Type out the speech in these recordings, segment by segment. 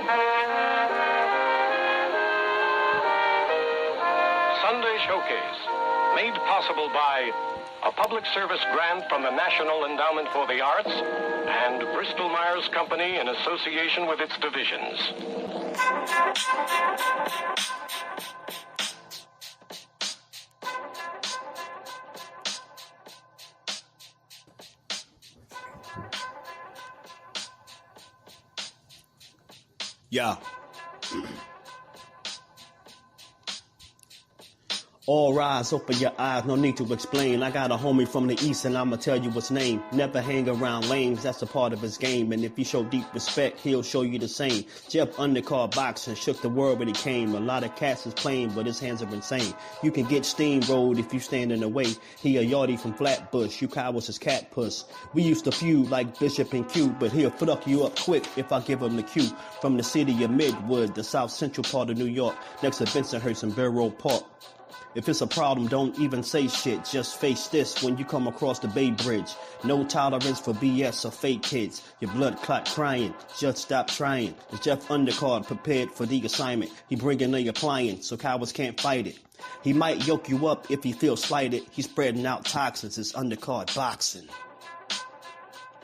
Sunday Showcase, made possible by a public service grant from the National Endowment for the Arts and Bristol Myers Company in association with its divisions. Yeah. All rise, open your eyes, no need to explain. I got a homie from the east and I'ma tell you his name. Never hang around lames, that's a part of his game. And if you show deep respect, he'll show you the same. Jeff undercard boxing, shook the world when he came. A lot of cats is playing, but his hands are insane. You can get steamrolled if you stand in the way. He a yardie from Flatbush, you cowards his cat puss. We used to feud like Bishop and Q, but he'll fuck you up quick if I give him the cue. From the city of Midwood, the south central part of New York, next to Bensonhurst and Borough Park. If it's a problem, don't even say shit. Just face this when you come across the Bay Bridge. No tolerance for BS or fake kids. Your blood clot crying. Just stop trying. Is Jeff Undercard prepared for the assignment? He bringing a appliance so cowards can't fight it. He might yoke you up if he feels slighted. He's spreading out toxins. It's undercard boxing.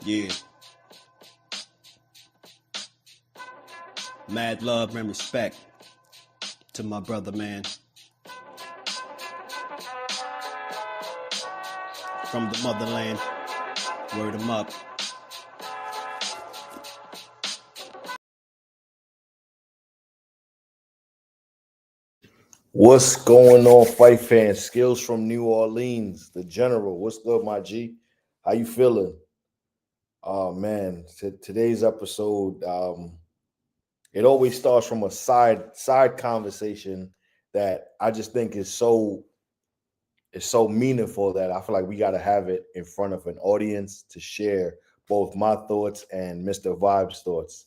Yeah. Mad love and respect to my brother, man. From the motherland, word him up. What's going on, fight fans? Skills from New Orleans, the general. What's good, my G? How you feeling? Oh man, today's episode, it always starts from a side conversation that I just think is so meaningful that I feel like we got to have it in front of an audience to share both my thoughts and Mr. Vibe's thoughts.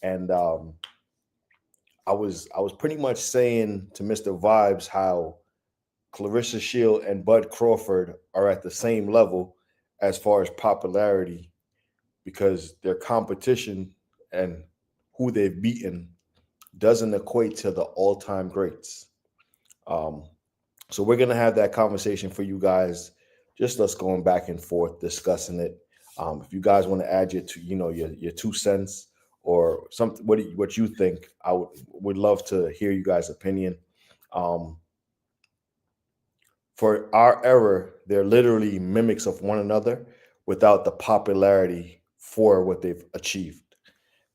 And I was pretty much saying to Mr. Vibes how Clarrissa Shield and Bud Crawford are at the same level as far as popularity because their competition and who they've beaten doesn't equate to the all-time greats. So we're going to have that conversation for you guys, just us going back and forth, discussing it. If you guys want to add your 2 cents or something, what you think, I would love to hear you guys' opinion. For our era, they're literally mimics of one another without the popularity for what they've achieved.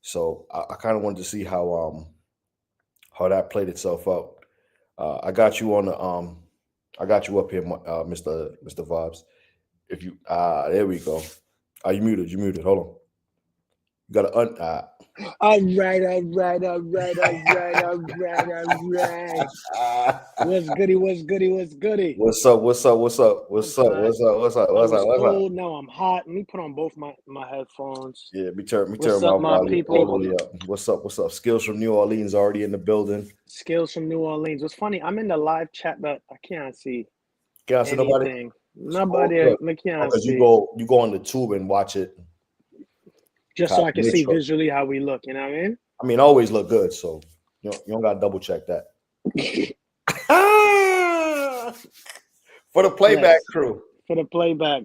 So I kind of wanted to see how that played itself out. I got you on the I got you up here, Mr. Vibes. If you there we go. You muted. Hold on. You gotta All right. What's goody? What's up? Now I'm hot. Let me put on both my headphones. Yeah, me turn What's up, my people? All the way up. What's up? Skills from New Orleans already in the building. Skills from New Orleans. What's funny, I'm in the live chat, but I can't see Can't see anything. Nobody. I can't see. You go on the tube and watch it. Just so I can see visually how we look, you know what I mean? I mean, always look good, so you don't got to double check that. For the playback crew. For the playback.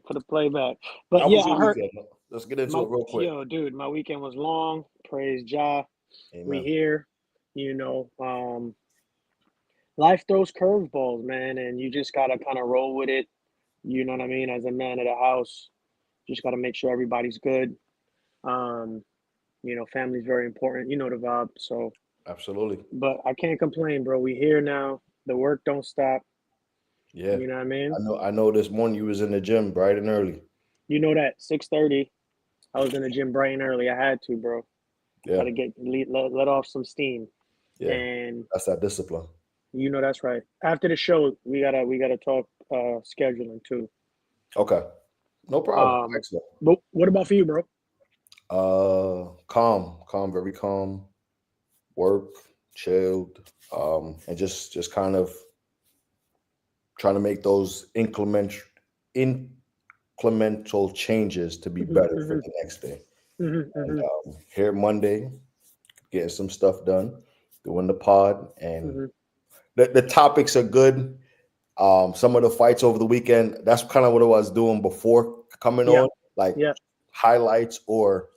But How yeah, I heard. Weekend? Let's get into it real quick. Yo, dude, my weekend was long. Praise Jah. Amen. We here. Life throws curveballs, man, and you just gotta kind of roll with it. You know what I mean? As a man of the house, just gotta make sure everybody's good. Family's very important. You know the vibe. So absolutely. But I can't complain, bro. We here now. The work don't stop. Yeah. You know what I mean? I know this morning you was in the gym bright and early. You know that 6:30. I was in the gym bright and early. I had to, bro. Yeah. Gotta let off some steam. Yeah. And that's that discipline. You know that's right. After the show, we gotta talk scheduling too. Okay. No problem. Excellent. But what about for you, bro? Calm, very calm. Work, chilled, and just kind of trying to make those incremental changes to be better for the next day. And here Monday, getting some stuff done, doing the pod, and Mm-hmm. the topics are good. Some of the fights over the weekend, that's kind of what I was doing before coming Yeah. on, like Yeah. highlights or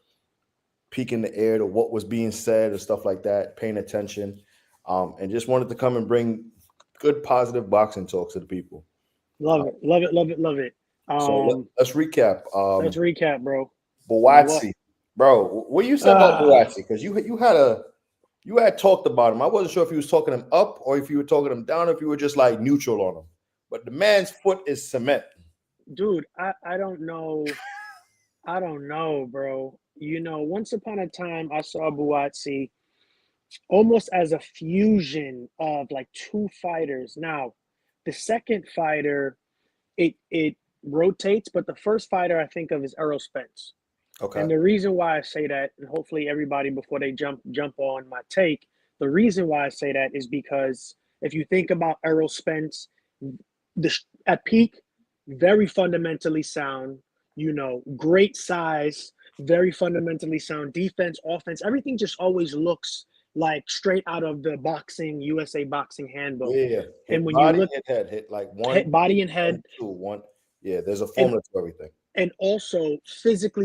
peeking the air to what was being said or stuff like that, paying attention, and just wanted to come and bring good, positive boxing talks to the people. Love it. Love it. Love it. Love it. So let's recap. Let's recap, bro. What? Boatsi, bro, what you said about Ah, Boatsi? Because you had talked about him. I wasn't sure if you was talking him up or if you were talking him down, or if you were just like neutral on him. But the man's foot is cement. dude, I don't know. I don't know, bro. Once upon a time, I saw Buatsi almost as a fusion of like two fighters. Now, the second fighter, it rotates, but the first fighter I think of is Errol Spence. Okay. And the reason why I say that, and hopefully everybody before they jump on my take, the reason why I say that is because if you think about Errol Spence, at peak, very fundamentally sound, great size, very fundamentally sound defense, offense, everything just always looks like straight out of the boxing USA boxing handbook. Yeah. And Hit when you body, look hit head, hit like hit one, body and one, head, two, one. Yeah, there's a and formula to everything. and also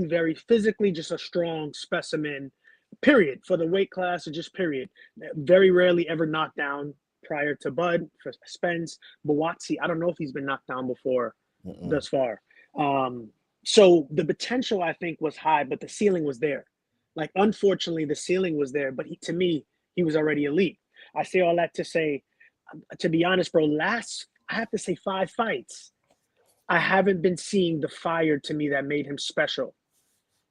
very physically just a strong specimen, period, for the weight class or just period. Very rarely ever knocked down prior to Bud. For Spence, Buatsi, I don't know if he's been knocked down before Mm-mm. thus far. So the potential I think was high, but the ceiling was there. Like, unfortunately, the ceiling was there, but to me, he was already elite. I say all that to say, to be honest, bro, I have to say 5 fights, I haven't been seeing the fire to me that made him special.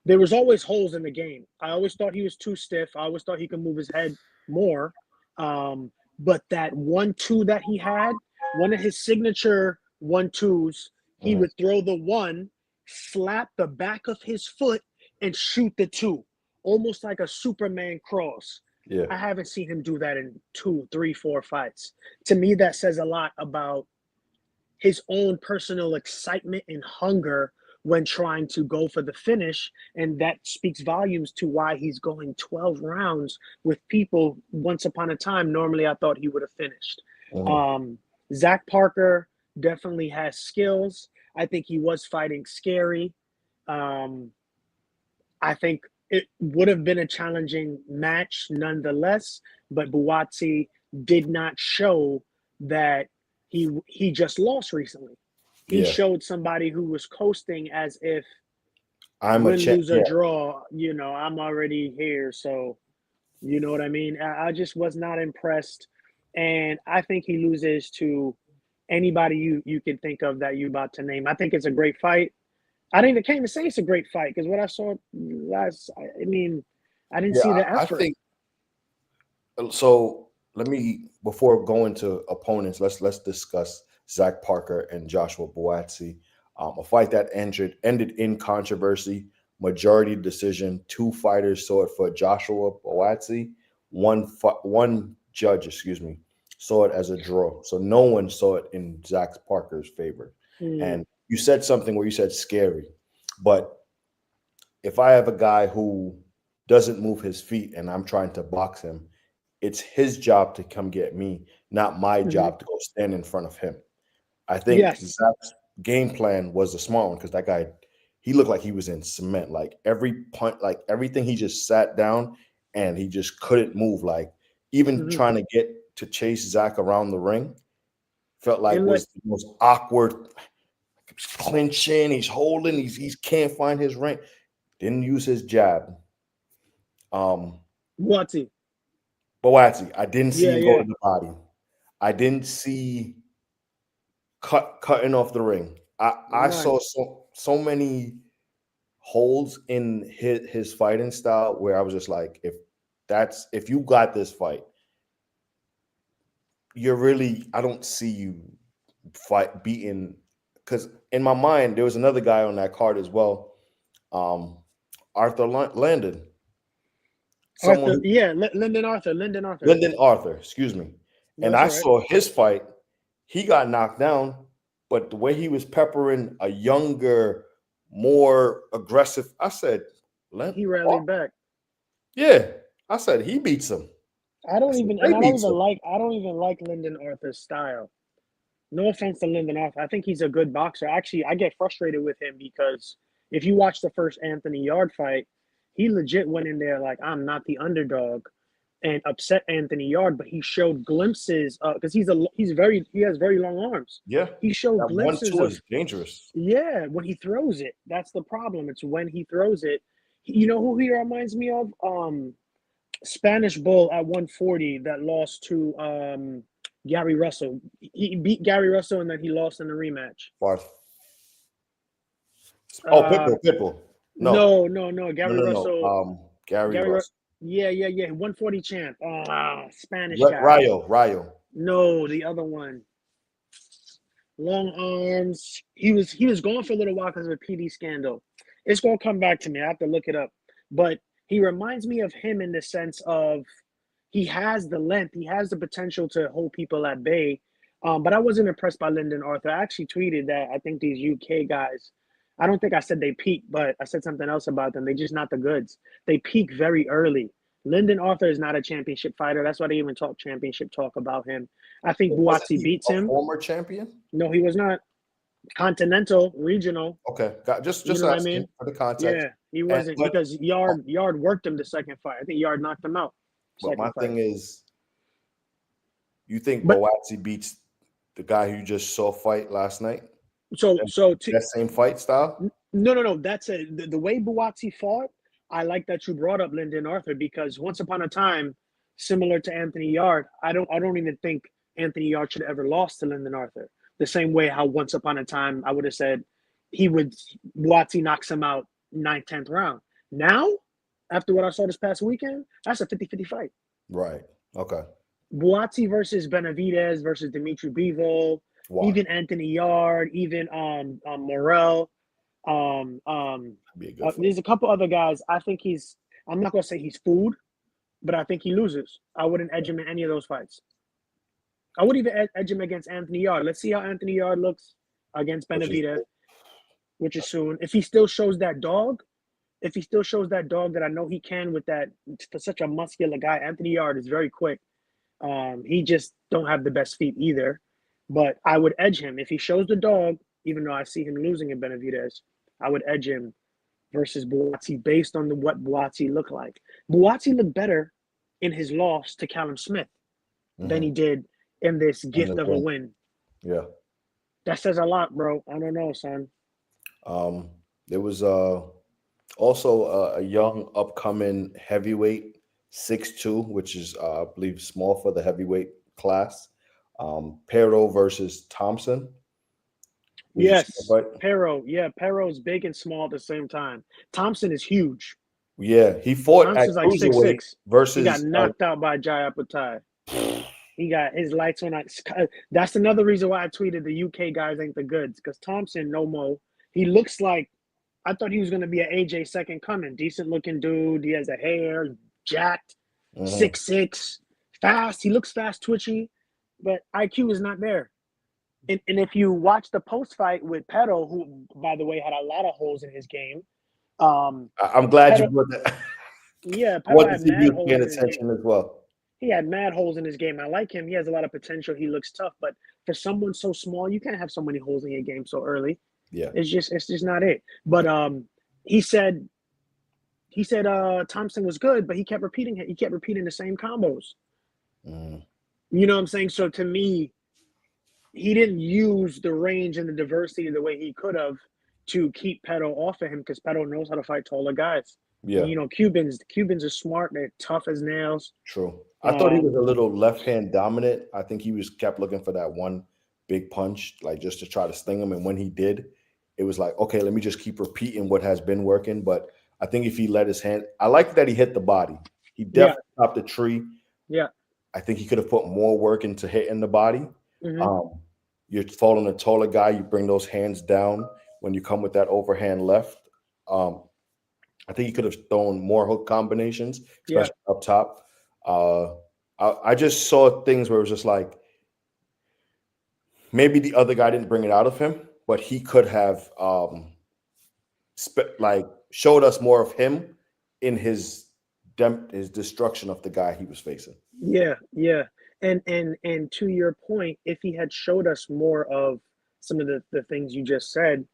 There was always holes in the game. I always thought he was too stiff. I always thought he could move his head more. But that 1-2 that he had, one of his signature 1-2s, he Mhm. would throw the one, slap the back of his foot, and shoot the two, almost like a Superman cross. Yeah. I haven't seen him do that in 2, 3, 4 fights. To me, that says a lot about his own personal excitement and hunger when trying to go for the finish. And that speaks volumes to why he's going 12 rounds with people once upon a time. Normally, I thought he would have finished. Mhm. Zach Parker definitely has skills. I think he was fighting scary. I think it would have been a challenging match nonetheless, but Buatsi did not show that he just lost recently. He Yeah. showed somebody who was coasting as if I'm a win, champ. lose, or Yeah. draw, I'm already here. So, you know what I mean? I just was not impressed. And I think he loses to anybody you can think of that you about to name. I think it's a great fight. Can't even say it's a great fight because what I saw I mean, I didn't Yeah. see the I effort. think so. Let me before going to opponents. Let's discuss Zach Parker and Joshua Boatsi. A fight that ended in controversy, majority decision. Two fighters saw it for Joshua Boatsi. One judge, excuse me, saw it as a draw. So no one saw it in Zach Parker's favor. Mm, And you said something where you said scary, but if I have a guy who doesn't move his feet and I'm trying to box him, it's his job to come get me, not my mhm. job to go stand in front of him. I think Yes. Zach's game plan was a smart one because that guy, he looked like he was in cement. Like every punt, like everything, he just sat down and he just couldn't move. Like even Mhm. trying to get to chase Zach around the ring felt It like looked was the most awkward. He's clinching, he's holding, he can't find his rank. Didn't use his jab. Um, Whatty. Boatsi, I didn't see Yeah, him go to yeah. the body. I didn't see cutting off the ring. I None. saw so many holes in his fighting style where I was just like, if you got this fight, you're really I don't see you fight beating because in my mind there was another guy on that card as well, um, Arthur Landon, someone Arthur, who yeah, Lyndon Arthur, Lyndon Arthur. Lyndon Arthur, excuse me. No, And it's I all right. saw his fight. He got knocked down, but the way he was peppering a younger, more aggressive, I said, He rallied back. yeah. I said he beats him. I don't even Him. like Lyndon Arthur's style. No offense to Lyndon Arthur. I think he's a good boxer. Actually, I get frustrated with him because if you watch the first Anthony Yard fight, he legit went in there like I'm not the underdog and upset Anthony Yard, but he showed glimpses because he has very long arms. Yeah, He showed that glimpses 1-2 of is dangerous. yeah, when he throws it. That's the problem. It's when he throws it. You know who he reminds me of? Spanish Bull at 140 that lost to Gary Russell. He beat Gary Russell and then he lost in the rematch. Barth. Oh, Uh, Pitbull. No, no. Gary no. Russell. Gary Gary. Russell. Yeah. 140 champ. Spanish guy. Rayo. No, the other one. Long arms. He was gone for a little while because of a PD scandal. It's gonna come back to me. I have to look it up. But he reminds me of him in the sense of he has the length, he has the potential to hold people at bay. But I wasn't impressed by Lyndon Arthur. I actually tweeted that I think these UK guys, I don't think I said they peak, but I said something else about them. They're just not the goods. They peak very early. Lyndon Arthur is not a championship fighter. That's why they even talk championship talk about him. I think Wasn't Buatsi he beats a him. former champion? No, he was not. Continental, regional. Okay, just You know what I asking mean? for the context. Yeah, he wasn't because Yard worked him the second fight. I think Yard knocked him out. But my Second fight. thing is, you think But Buatsi beats the guy who you just saw fight last night? that Same fight style? no. That's the way Buatsi fought. I like that you brought up Lyndon Arthur because once upon a time, similar to Anthony Yard, I don't even think Anthony Yard should have ever lost to Lyndon Arthur. The same way how once upon a time I would have said Buatsi knocks him out 9th, 10th round. Now, after what I saw this past weekend, that's a 50-50 fight. Right. Okay. Buatsi versus Benavidez versus Dimitri Bivol, even Anthony Yard, even Morel. There's a couple other guys. I think I'm not gonna say he's food, but I think he loses. I wouldn't edge him in any of those fights. I would even edge him against Anthony Yard. Let's see how Anthony Yard looks against Benavidez, which is soon. If he still shows that dog that I know he can with that, for such a muscular guy, Anthony Yard is very quick. He just don't have the best feet either. But I would edge him. If he shows the dog, even though I see him losing in Benavidez, I would edge him versus Buatsi based on what Buatsi looked like. Buatsi looked better in his loss to Callum Smith than he did in this gift of a win. Yeah. That says a lot, bro. I don't know, son. There was also a young upcoming heavyweight, 6'2", which is I believe small for the heavyweight class. Pero versus Thompson. Yes, Pero. Yeah, Pero's big and small at the same time. Thompson is huge. Yeah, he fought Thompson's at like 6'6". versus. He got knocked out by Jai Apatai. He got his lights on. That's another reason why I tweeted the UK guys ain't the goods, because Thompson, no more. He looks like, I thought he was going to be an AJ second coming. Decent looking dude. He has a hair, jacked, 6'6", fast. He looks fast, twitchy, but IQ is not there. And if you watch the post fight with Petto, who, by the way, had a lot of holes in his game. I'm glad you brought that. Yeah, I want to see you paying attention as well. He had mad holes in his game. I like him. He has a lot of potential. He looks tough, but for someone so small, you can't have so many holes in your game so early. Yeah, it's just not it. But he said Thompson was good, but he kept repeating it. He kept repeating the same combos. You know what I'm saying? So to me, he didn't use the range and the diversity the way he could have to keep Petto off of him, because Petto knows how to fight taller guys. Yeah, and, Cubans are smart. They're tough as nails. True. I thought he was a little left hand dominant. I think he kept looking for that one big punch, like just to try to sting him. And when he did, it was like, okay, let me just keep repeating what has been working. But I think if he let his hand, I like that he hit the body. He definitely topped the tree. Yeah. I think he could have put more work into hitting the body. You're following a taller guy. You bring those hands down when you come with that overhand left. I think he could have thrown more hook combinations, especially up top. I just saw things where it was just like, maybe the other guy didn't bring it out of him, but he could have showed us more of him in his destruction of the guy he was facing. Yeah, yeah. And to your point, if he had showed us more of some of the things you just said,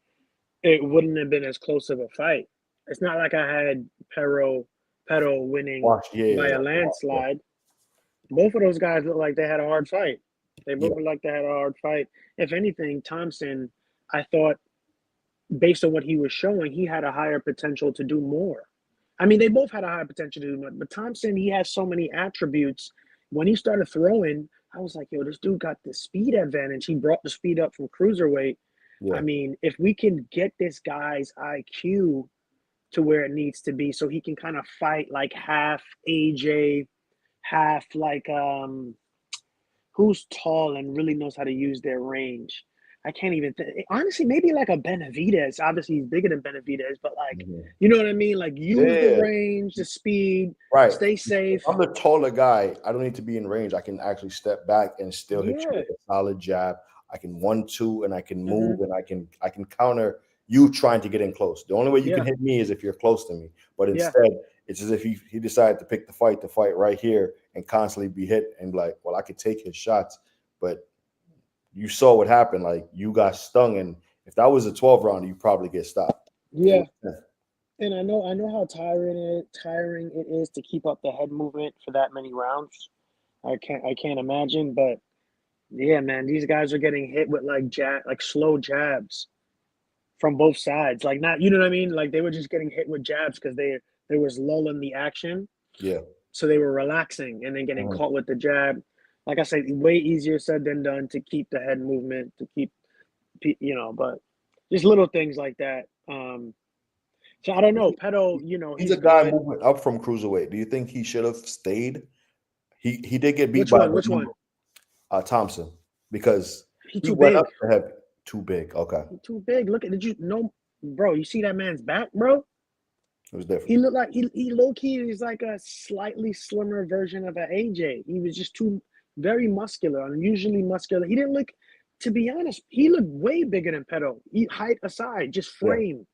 it wouldn't have been as close of a fight. It's not like I had Pero winning Watch, yeah, by a yeah. landslide. Both of those guys look like they had a hard fight. They both look like they had a hard fight. If anything, Thompson, I thought, based on what he was showing, he had a higher potential to do more. I mean, they both had a higher potential to do more, but Thompson, he has so many attributes. When he started throwing, I was like, yo, this dude got the speed advantage. He brought the speed up from cruiserweight. Yeah. I mean, if we can get this guy's IQ to where it needs to be so he can kind of fight like half AJ, half like who's tall and really knows how to use their range. I can't even honestly, maybe like a Benavidez. Obviously, he's bigger than Benavidez, but like, you know what I mean? Like, use the range, the speed, right. Stay safe. I'm the taller guy. I don't need to be in range. I can actually step back and still hit you with a solid jab. I can 1-2 and I can move and I can counter you trying to get in close. The only way you can hit me is if you're close to me. But instead, it's as if he decided to pick the fight right here and constantly be hit and be like, well, I could take his shots, but you saw what happened. Like, you got stung, and if that was a 12 rounder, you probably get stopped. Yeah. And I know how tiring it is to keep up the head movement for that many rounds. I can't imagine, but yeah, man, these guys are getting hit with like slow jabs from both sides. Like, not, you know what I mean? Like, they were just getting hit with jabs because there was lull in the action. Yeah. So they were relaxing and then getting caught with the jab. Like I said, way easier said than done to keep the head movement, to keep, but just little things like that. So I don't know. Petto, he's a guy moving up from cruiserweight. Do you think he should have stayed? He did get beat by which one? Thompson, because he went big. up to heavy. Too big. Okay. Too big. Look at, bro? You see that man's back, bro? It was different. He looked like he low key is like a slightly slimmer version of an AJ. He was just very muscular, unusually muscular. He didn't look, to be honest, he looked way bigger than Petto. Height aside, just frame.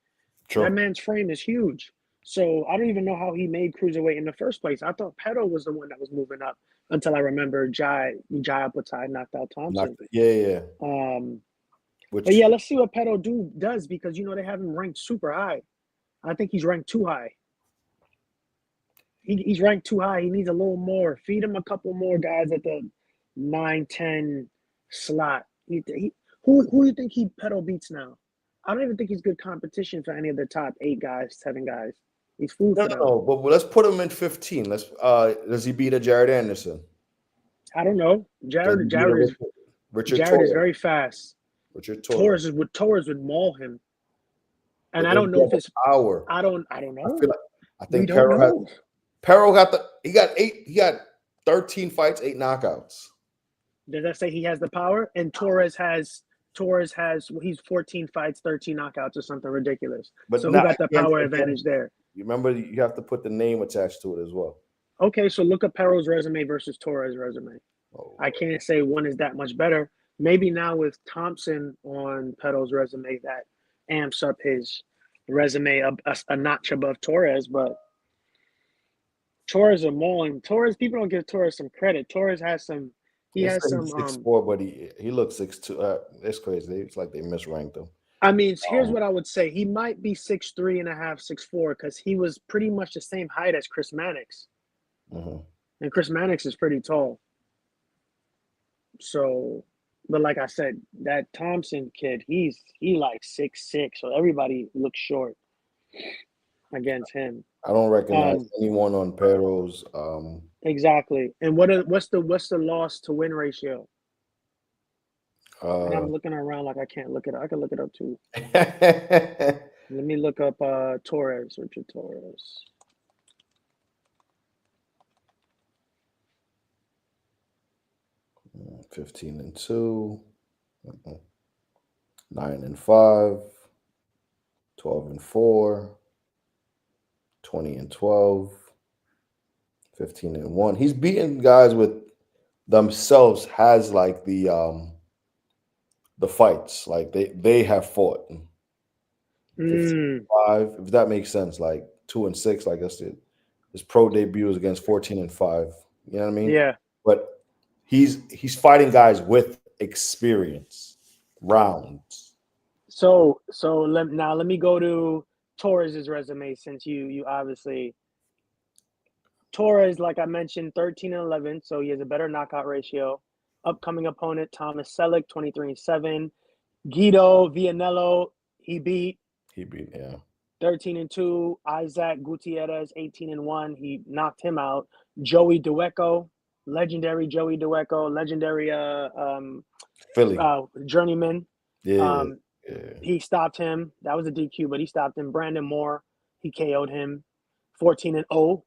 True. That man's frame is huge. So I don't even know how he made cruiserweight in the first place. I thought Petto was the one that was moving up until I remember Jai Apatai knocked out Thompson. But yeah, let's see what Petto does, because they have him ranked super high. I think he's ranked too high. He's ranked too high. He needs a little more. Feed him a couple more guys at the 9-10 slot. Who do you think Petto beats now? I don't even think he's good competition for any of the top 8 guys, 7 guys. He's food for them. No, but let's put him in 15. Does he beat a Jared Anderson? I don't know. Jared is very fast. Richard Torres would maul him. And I don't know if it's power. I don't know. I think Pero got 13 fights, 8 knockouts. Does that say he has the power? And Torres has he's 14 fights, 13 knockouts or something ridiculous. But so who got the power advantage there? You remember, you have to put the name attached to it as well. Okay, so look at Pero's resume versus Torres' resume. I can't say one is that much better. Maybe now with Thompson on Pero's resume, that amps up his resume a notch above Torres, but Torres are mauling. Torres, people don't give Torres some credit. Torres has some. He has some. 6'4", but he looks 6'2". It's crazy. It's like they misranked him. I mean, here's what I would say. He might be 6'3 and a half, 6'4", because he was pretty much the same height as Chris Mannix. And Chris Mannix is pretty tall. So, but like I said, that Thompson kid, he like 6'6", so everybody looks short against him. I don't recognize anyone on Pero's. Exactly. And what's the loss to win ratio? And I'm looking around like I can't look it up. I can look it up too. Let me look up Torres, Richard Torres. – 15-2, 9-5, 12-4, 20-12, 15-1. He's beaten guys with themselves, has like the fights, like they have fought. 15-5, if that makes sense, like 2-6, like I said. His pro debut was against 14-5. You know what I mean? Yeah. But he's fighting guys with experience, rounds. So let me go to Torres's resume, since you obviously Torres, like I mentioned, 13-11, so he has a better knockout ratio. Upcoming opponent Thomas Selleck, 23-7. Guido Vianello, he beat He beat 13-2. Isaac Gutierrez, 18-1. He knocked him out. Joey Dueco, legendary Joey Dueco, legendary Philly. journeyman. Yeah. He stopped him. That was a DQ, but he stopped him. Brandon Moore, he KO'd him. 14-0.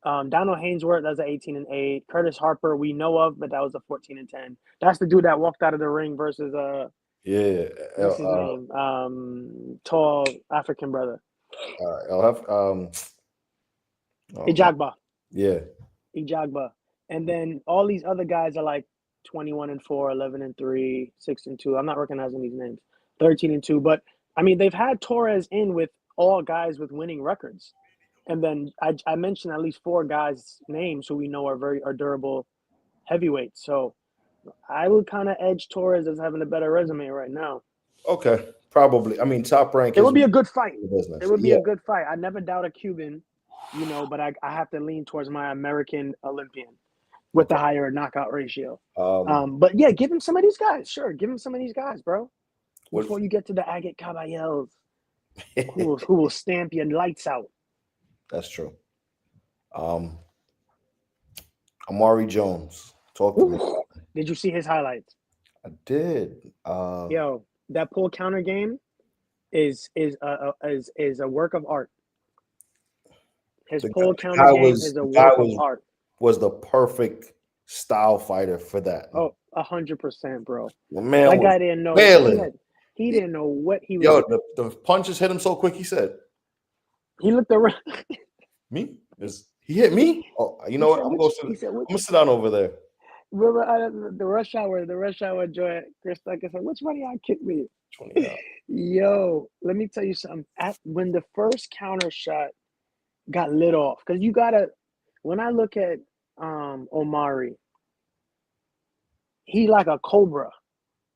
Donald Hainsworth, that was an 18-8. Curtis Harper, we know of, but that was a 14-10. That's the dude that walked out of the ring versus what's his name? Tall African brother. Ijagba. Yeah. Ijagba. And then all these other guys are like 21-4, 11-3, 6-2. I'm not recognizing these names. 13-2. But I mean, they've had Torres in with all guys with winning records. And then I mentioned at least 4 guys' names who we know are durable heavyweights. So I would kind of edge Torres as having a better resume right now. Okay, probably. I mean, Top Rank. It would be a good fight. Business. It would be a good fight. I never doubt a Cuban, but I have to lean towards my American Olympian with the higher knockout ratio. But yeah, give him some of these guys. Sure, give him some of these guys, bro. Before you get to the Agate Caballeros, who will stamp your lights out. That's true. Amari Jones. Talk to me. Did you see his highlights? I did. Yo, that pull counter game is a work of art. His pull counter game is a work of art. Was the perfect style fighter for that. Oh, 100%, bro. Man, that guy didn't know. He didn't know what he was. Yo, the punches hit him so quick. He said, he looked around. Me? He hit me? Oh, you know what? I'm gonna sit down over there. Remember the rush hour joint. Chris Tucker said, "Which one of y'all kicked me?" Yo, let me tell you something. When the first counter shot got lit off, because you gotta. When I look at Omari, he like a cobra.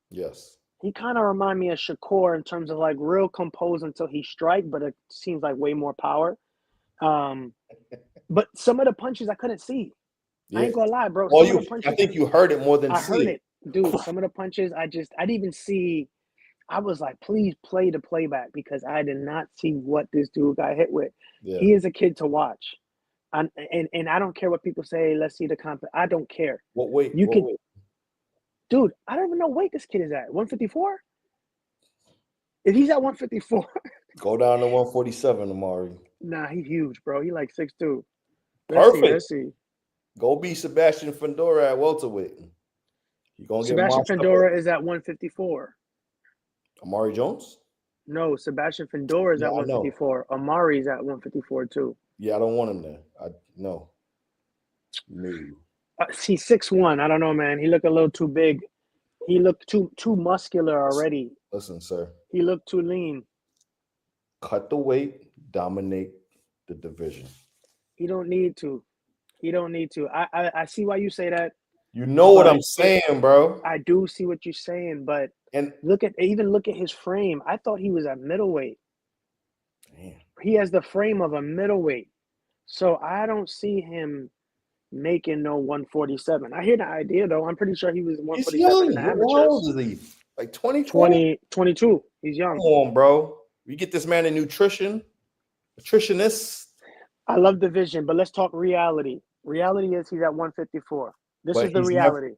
Yes. He kind of remind me of Shakur in terms of like real composed until he strike, but it seems like way more power. But some of the punches I couldn't see. Yeah. I ain't gonna lie, bro. I think you heard it more than I heard it, dude. Some of the punches I didn't even see. I was like, please play the playback because I did not see what this dude got hit with. Yeah. He is a kid to watch, and I don't care what people say. Let's see the comp. I don't care. What weight? Dude, I don't even know what weight this kid is at. 154? If he's at 154, go down to 147, Amari. Nah, he's huge, bro. He like 6'2". Let's see. Go be Sebastian Fundora at welterweight. Sebastian Fundora is at 154. Amari Jones? No, Sebastian Fundora is at 154. Amari's at 154 too. Yeah, I don't want him there. No. He's 6'1". I don't know, man. He looked a little too big. He looked too muscular already. Listen, sir. He looked too lean. Cut the weight, dominate the division. He don't need to. I see why you say that. You know what I'm saying, bro. I do see what you're saying, but look at his frame. I thought he was at middleweight. Damn. He has the frame of a middleweight. So I don't see him making no 147. I hear the idea though. I'm pretty sure he was 147 in the amateurs. How old is he? Like 22. He's young. Come on, bro. You get this man a nutritionist. I love the vision, but let's talk reality. Reality is he's at 154. This is the reality.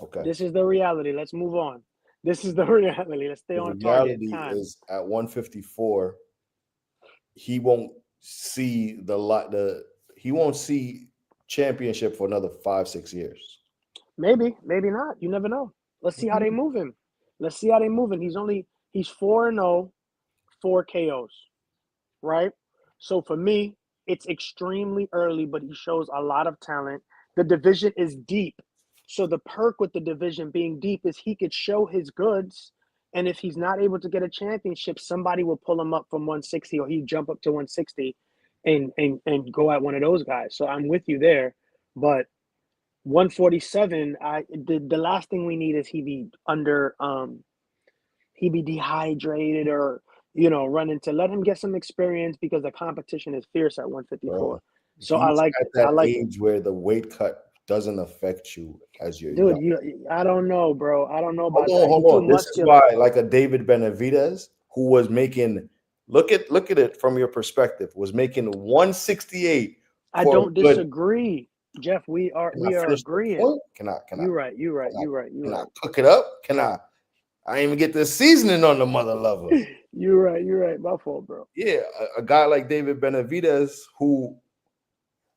Okay. This is the reality. Let's move on. This is the reality. Let's stay on target. The reality is at 154, he won't see he won't see championship for another 5-6 years. Maybe not. You never know. Let's see how they move him. He's 4-0, 4 KOs, right? So for me, it's extremely early, but he shows a lot of talent. The division is deep. So the perk with the division being deep is he could show his goods. And if he's not able to get a championship, somebody will pull him up from 160 or he jump up to 160 and go at one of those guys. So I'm with you there, but 147, the last thing we need is he be dehydrated or run into. Let him get some experience because the competition is fierce at 154. Bro, So I he's like at it. I that like it. age where the weight cut doesn't affect you as you're Dude, young. I don't know, bro. I don't know Hold about on, that. He hold too on. This is muscular. why, like a David Benavidez, who was making look at it from your perspective, was making 168 I for a don't good. disagree, Jeff. We are Can I we are finish the agreeing. point? Can I You're right. You're right. You're right. You're can I right. cook it up? I ain't even get the seasoning on the mother lover. You're right. You're right. My fault, bro. Yeah, a guy like David Benavidez who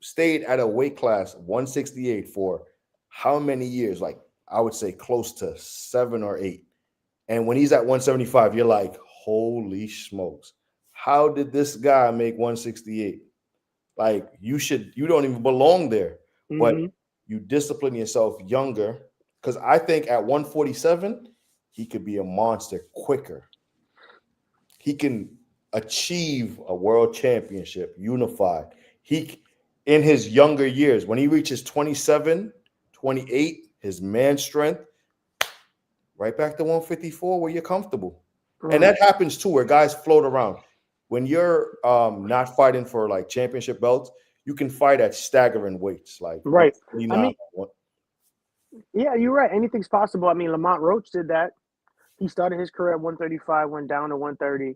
stayed at a weight class 168 for how many years? Like I would say close to 7 or 8. And when he's at 175, you're like, holy smokes. How did this guy make 168? Like you don't even belong there. But Mm-hmm. you discipline yourself younger. Because I think at 147, he could be a monster quicker. He can achieve a world championship unified. He in his younger years, when he reaches 27, 28, his man strength, right back to 154 where you're comfortable. And Right. that happens too, where guys float around. When you're not fighting for like championship belts, you can fight at staggering weights, like Right. I 149. mean, yeah, you're right. Anything's possible. I mean, Lamont Roach did that. He started his career at 135, went down to 130,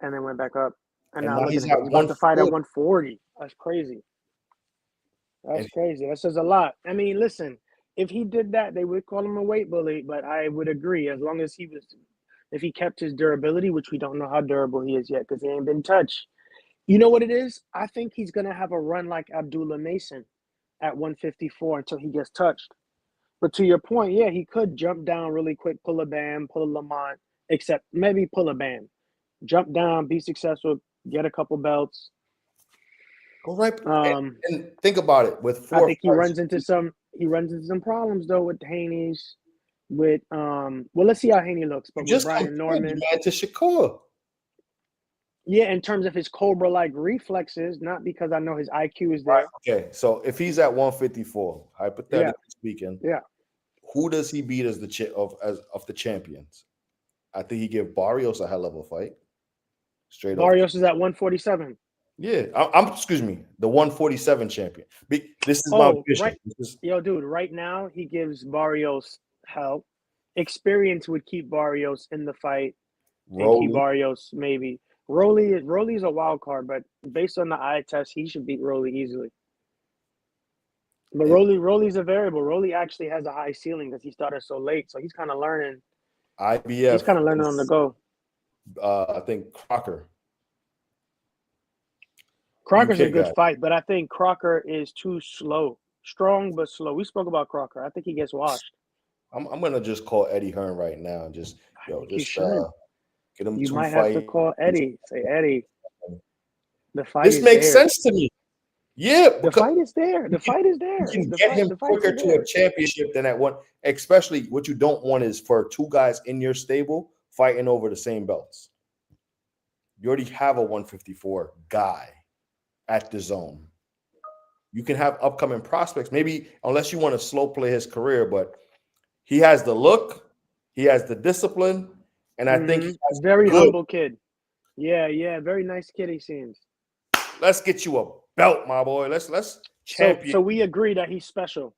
and then went back up. And And now now look at he's him. at He's about to fight at 140. 140. That's crazy. That's And crazy. That says a lot. I mean, listen, if he did that, they would call him a weight bully, but I would agree as long as if he kept his durability, which we don't know how durable he is yet because he ain't been touched. You know what it is? I think he's going to have a run like Abdullah Mason at 154 until he gets touched. But to your point, yeah, he could jump down really quick, pull a Bam, pull a Lamont, except maybe pull a Bam. Jump down, be successful, get a couple belts. go right. Um, And think about it with I 4 think fights. he runs into some problems though with Haney's, with well, let's see how Haney looks, You but with just Brian compared the Norman, man to Shakur. yeah, in terms of his Cobra-like reflexes, not because I know his IQ is there. Okay, so if he's at 154, Yeah, hypothetically speaking, yeah. who does he beat as the champions? I think he gave Barrios a hell of a fight. Straight off. Barrios is at 147. Yeah, I'm excuse me, the 147 champion. This is my Oh, vision. right. Yo, dude, right now he gives Barrios help. Experience would keep Barrios in the fight and keep Rolly. Barrios maybe. Rolly's a wild card, but based on the eye test, he should beat Rolly easily. But And Rolly's a variable. Rolly actually has a high ceiling because he started so late, so he's kind of learning. He's IBF kind of learning on the is, go. I think Crocker, Crocker's a UK good guy. fight, but I think Crocker is too slow. Strong but slow. We spoke about Crocker. I think he gets washed. I'm gonna just call Eddie Hearn right now and just I think you should. get him You 2 might have to fights. call Eddie. Say, Eddie, the fight This is makes there. sense to me. Yeah, The because fight is there. The fight is you there. can The get fight. him The fight quicker is to there. a championship than at one. Especially what you don't want is for 2 guys in your stable fighting over the same belts. You already have a 154 guy at the zone. You can have upcoming prospects, maybe unless you want to slow play his career, but he has the look, he has the discipline, and I think he has Very good. humble kid. Yeah. Very nice kid. He seems. Let's get you a belt, my boy. Let's champion. So we agree that he's special.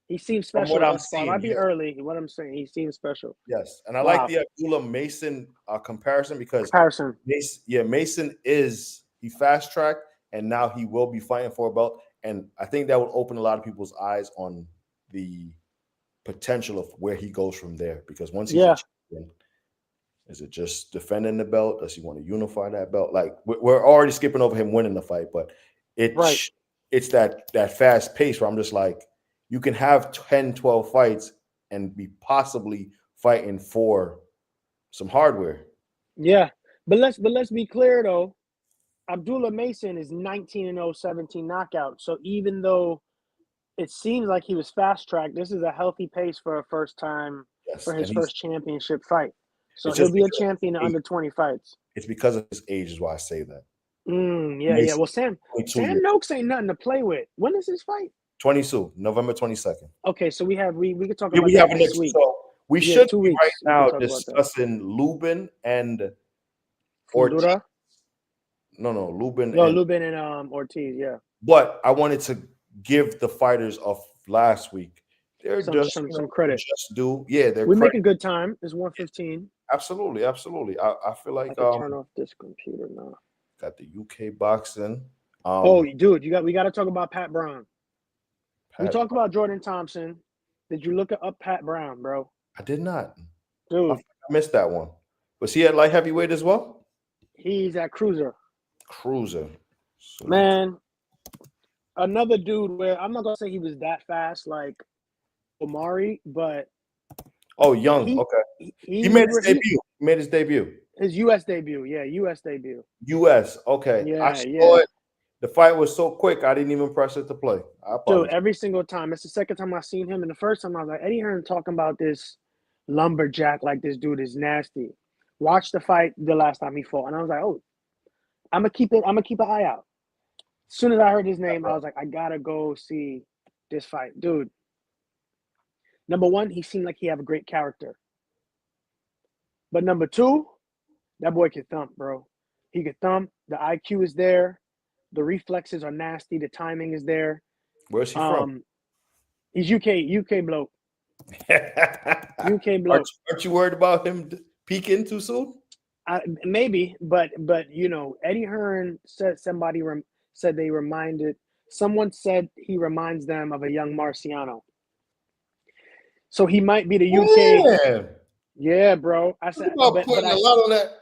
He seems From what special I'm thus far. seeing, Might be yes. early. What I'm saying, he seems special. Yes, and I like Wow. the Abdullah Mason comparison because Comparison. Mason he fast tracked, and now he will be fighting for a belt, and I think that will open a lot of people's eyes on the potential of where he goes from there. Because once he's a champion, is it just defending the belt? Does he want to unify that belt? Like we're already skipping over him winning the fight, but it's that fast pace where I'm just like, you can have 10, 12 fights and be possibly fighting for some hardware. Yeah, but let's be clear though. Abdullah Mason is 19-0, 17 knockouts. So even though it seems like he was fast tracked, this is a healthy pace for Yes, his and first championship fight. So it's he'll just be a because of champion in his age. under 20 fights. It's because of his age is why I say that. Yeah. Well, Sam 22 years. Noakes ain't nothing to play with. When is this fight? 22, November 22nd. Okay, so we could talk Yeah, about we that have next next. week. So we Yeah, should 2 be weeks. right We now could talk about that. discussing Lubin and Ortiz. Fundura? No, Lubin No, and. Lubin and Ortiz. Yeah, But I wanted to give the fighters of last week. They're just some credit. just do. Yeah, they're We're credit. making good time. It's 1:15. Absolutely. I feel I like can turn off this computer now. got the UK boxing. Oh, dude, we got to talk about Pat Brown. We Pat, talked about Jordan Thompson. Did you look up Pat Brown, bro? I did not. Dude, I missed that one. Was he at light heavyweight as well? he's at cruiser. Cruiser. So Man, another dude where I'm not gonna say he was that fast like Omari, but young. Okay. He made his debut. He made his debut. His U.S. debut. Yeah, U.S. debut. U.S. Okay. Yeah, I saw it. The fight was so quick, I didn't even press it to play. I apologize. Dude, every single time. It's the second time I've seen him. And the first time I was like, Eddie Hearn talking about this lumberjack like this dude is nasty. Watched the fight the last time he fought, and I was like, oh, I'm gonna keep an eye out. As soon as I heard his name, I was like, I gotta go see this fight. Dude. Number one, he seemed like he have a great character. But number two, that boy can thump, bro. He can thump. The IQ is there. The reflexes are nasty. The timing is there. Where's he from? He's UK bloke. UK bloke. Aren't you worried about him peaking too soon? Maybe, but Eddie Hearn said someone said he reminds them of a young Marciano. So he might be the UK. Yeah, bro. I said, but a lot on that.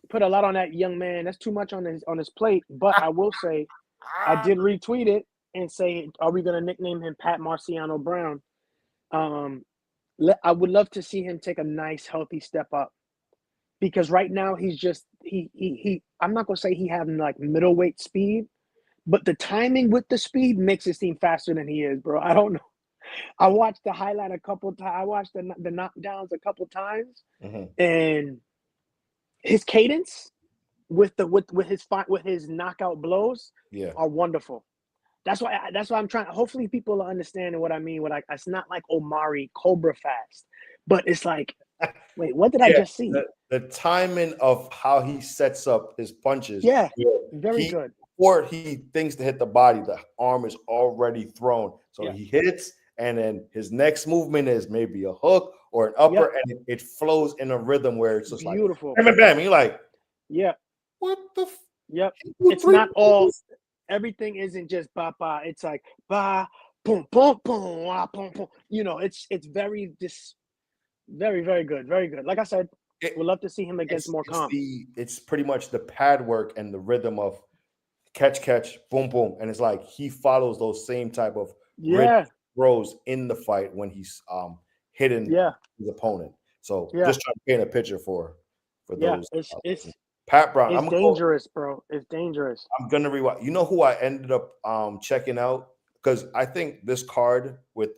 Put a lot on that young man. That's too much on his plate. But I will say, I did retweet it and say, are we gonna nickname him Pat Marciano Brown? I would love to see him take a nice, healthy step up, because right now he's just he. I'm not gonna say he having like middleweight speed, but the timing with the speed makes it seem faster than he is, bro. I don't know. I watched the highlight a couple times. I watched the knockdowns a couple times, and his cadence with his knockout blows are wonderful. That's why I'm trying. Hopefully, people are understanding what I mean. It's not like Omari Cobra fast, but it's like, wait, what did I just see? The timing of how he sets up his punches. Yeah, very good. Before he thinks to hit the body, the arm is already thrown. So he hits, and then his next movement is maybe a hook or an upper, and it flows in a rhythm where it's just beautiful. Like, bam, bam. You're like, what the? Yep. It's not all. Everything isn't just ba ba. It's like ba boom boom boom boom boom. It's very very good, very good. Like I said, we'd love to see him against more comps. It's pretty much the pad work and the rhythm of catch, boom, boom, and it's like he follows those same type of throws in the fight when he's hitting his opponent. So just trying to paint a picture for those. It's Pat Brown. It's dangerous, bro. It's dangerous. I'm gonna rewatch. You know who I ended up checking out, because I think this card with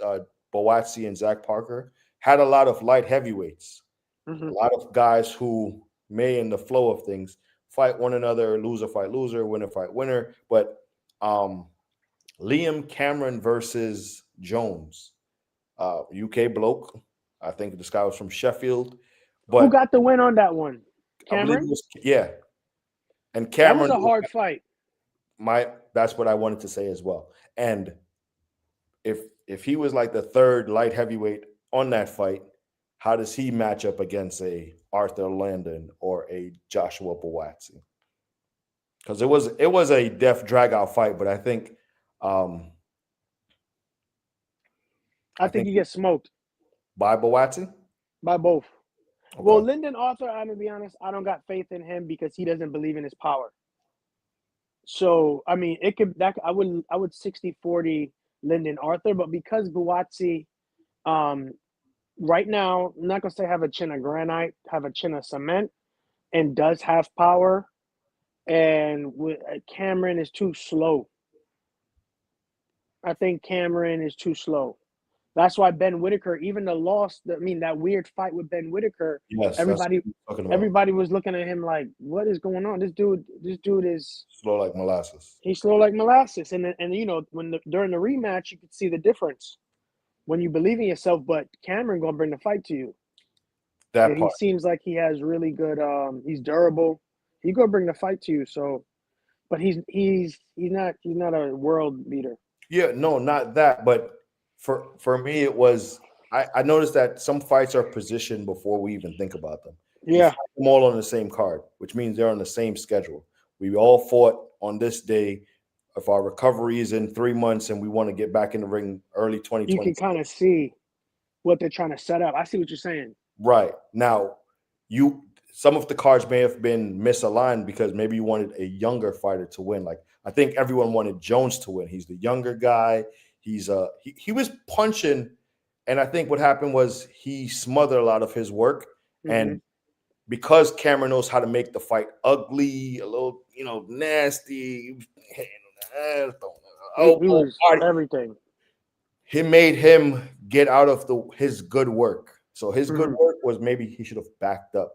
Boatsi and Zach Parker had a lot of light heavyweights, a lot of guys who may, in the flow of things, fight one another, loser fight loser, winner fight winner. But Liam Cameron versus Jones, UK bloke. I think this guy was from Sheffield. But who got the win on that one? Cameron? And Cameron, that was a hard fight. That's what I wanted to say as well. And if he was like the third light heavyweight on that fight, how does he match up against a Arthur Landon or a Joshua Boatsi? Because it was a def drag out fight, but I think he gets smoked by Boatsi, by both. Okay. Well, Lyndon Arthur, I'm gonna be honest, I don't got faith in him because he doesn't believe in his power. So I mean, I would 60-40 Lyndon Arthur, but because Boatsi, right now, I'm not gonna say have a chin of granite, have a chin of cement, and does have power, and Cameron is too slow. I think Cameron is too slow. That's why Ben Whitaker, even the loss, that weird fight with Ben Whitaker, Yes, that's everybody what I'm talking about. everybody was looking at him like, what is going on? This dude is Slow like molasses. he's slow like molasses. And during the rematch, you could see the difference when you believe in yourself. But Cameron gonna bring the fight to you. That And he part. seems like he has really good. He's durable. He gonna bring the fight to you. So, but he's not a world beater. Yeah, no, not that. But for me, it was I noticed that some fights are positioned before we even think about them. You Yeah, fight them all on the same card, which means they're on the same schedule. We all fought on this day. If our recovery is in 3 months and we want to get back in the ring early you can 2026. kind of see what they're trying to set up. I see what you're saying. Right. Now, some of the cards may have been misaligned because maybe you wanted a younger fighter to win. Like I think everyone wanted Jones to win. He's the younger guy. He was punching, and I think what happened was he smothered a lot of his work. Mm-hmm. And because Cameron knows how to make the fight ugly, a little, nasty, He elbow, was body, everything. he made him get out of his good work. So his good Mm-hmm. work was maybe he should have backed up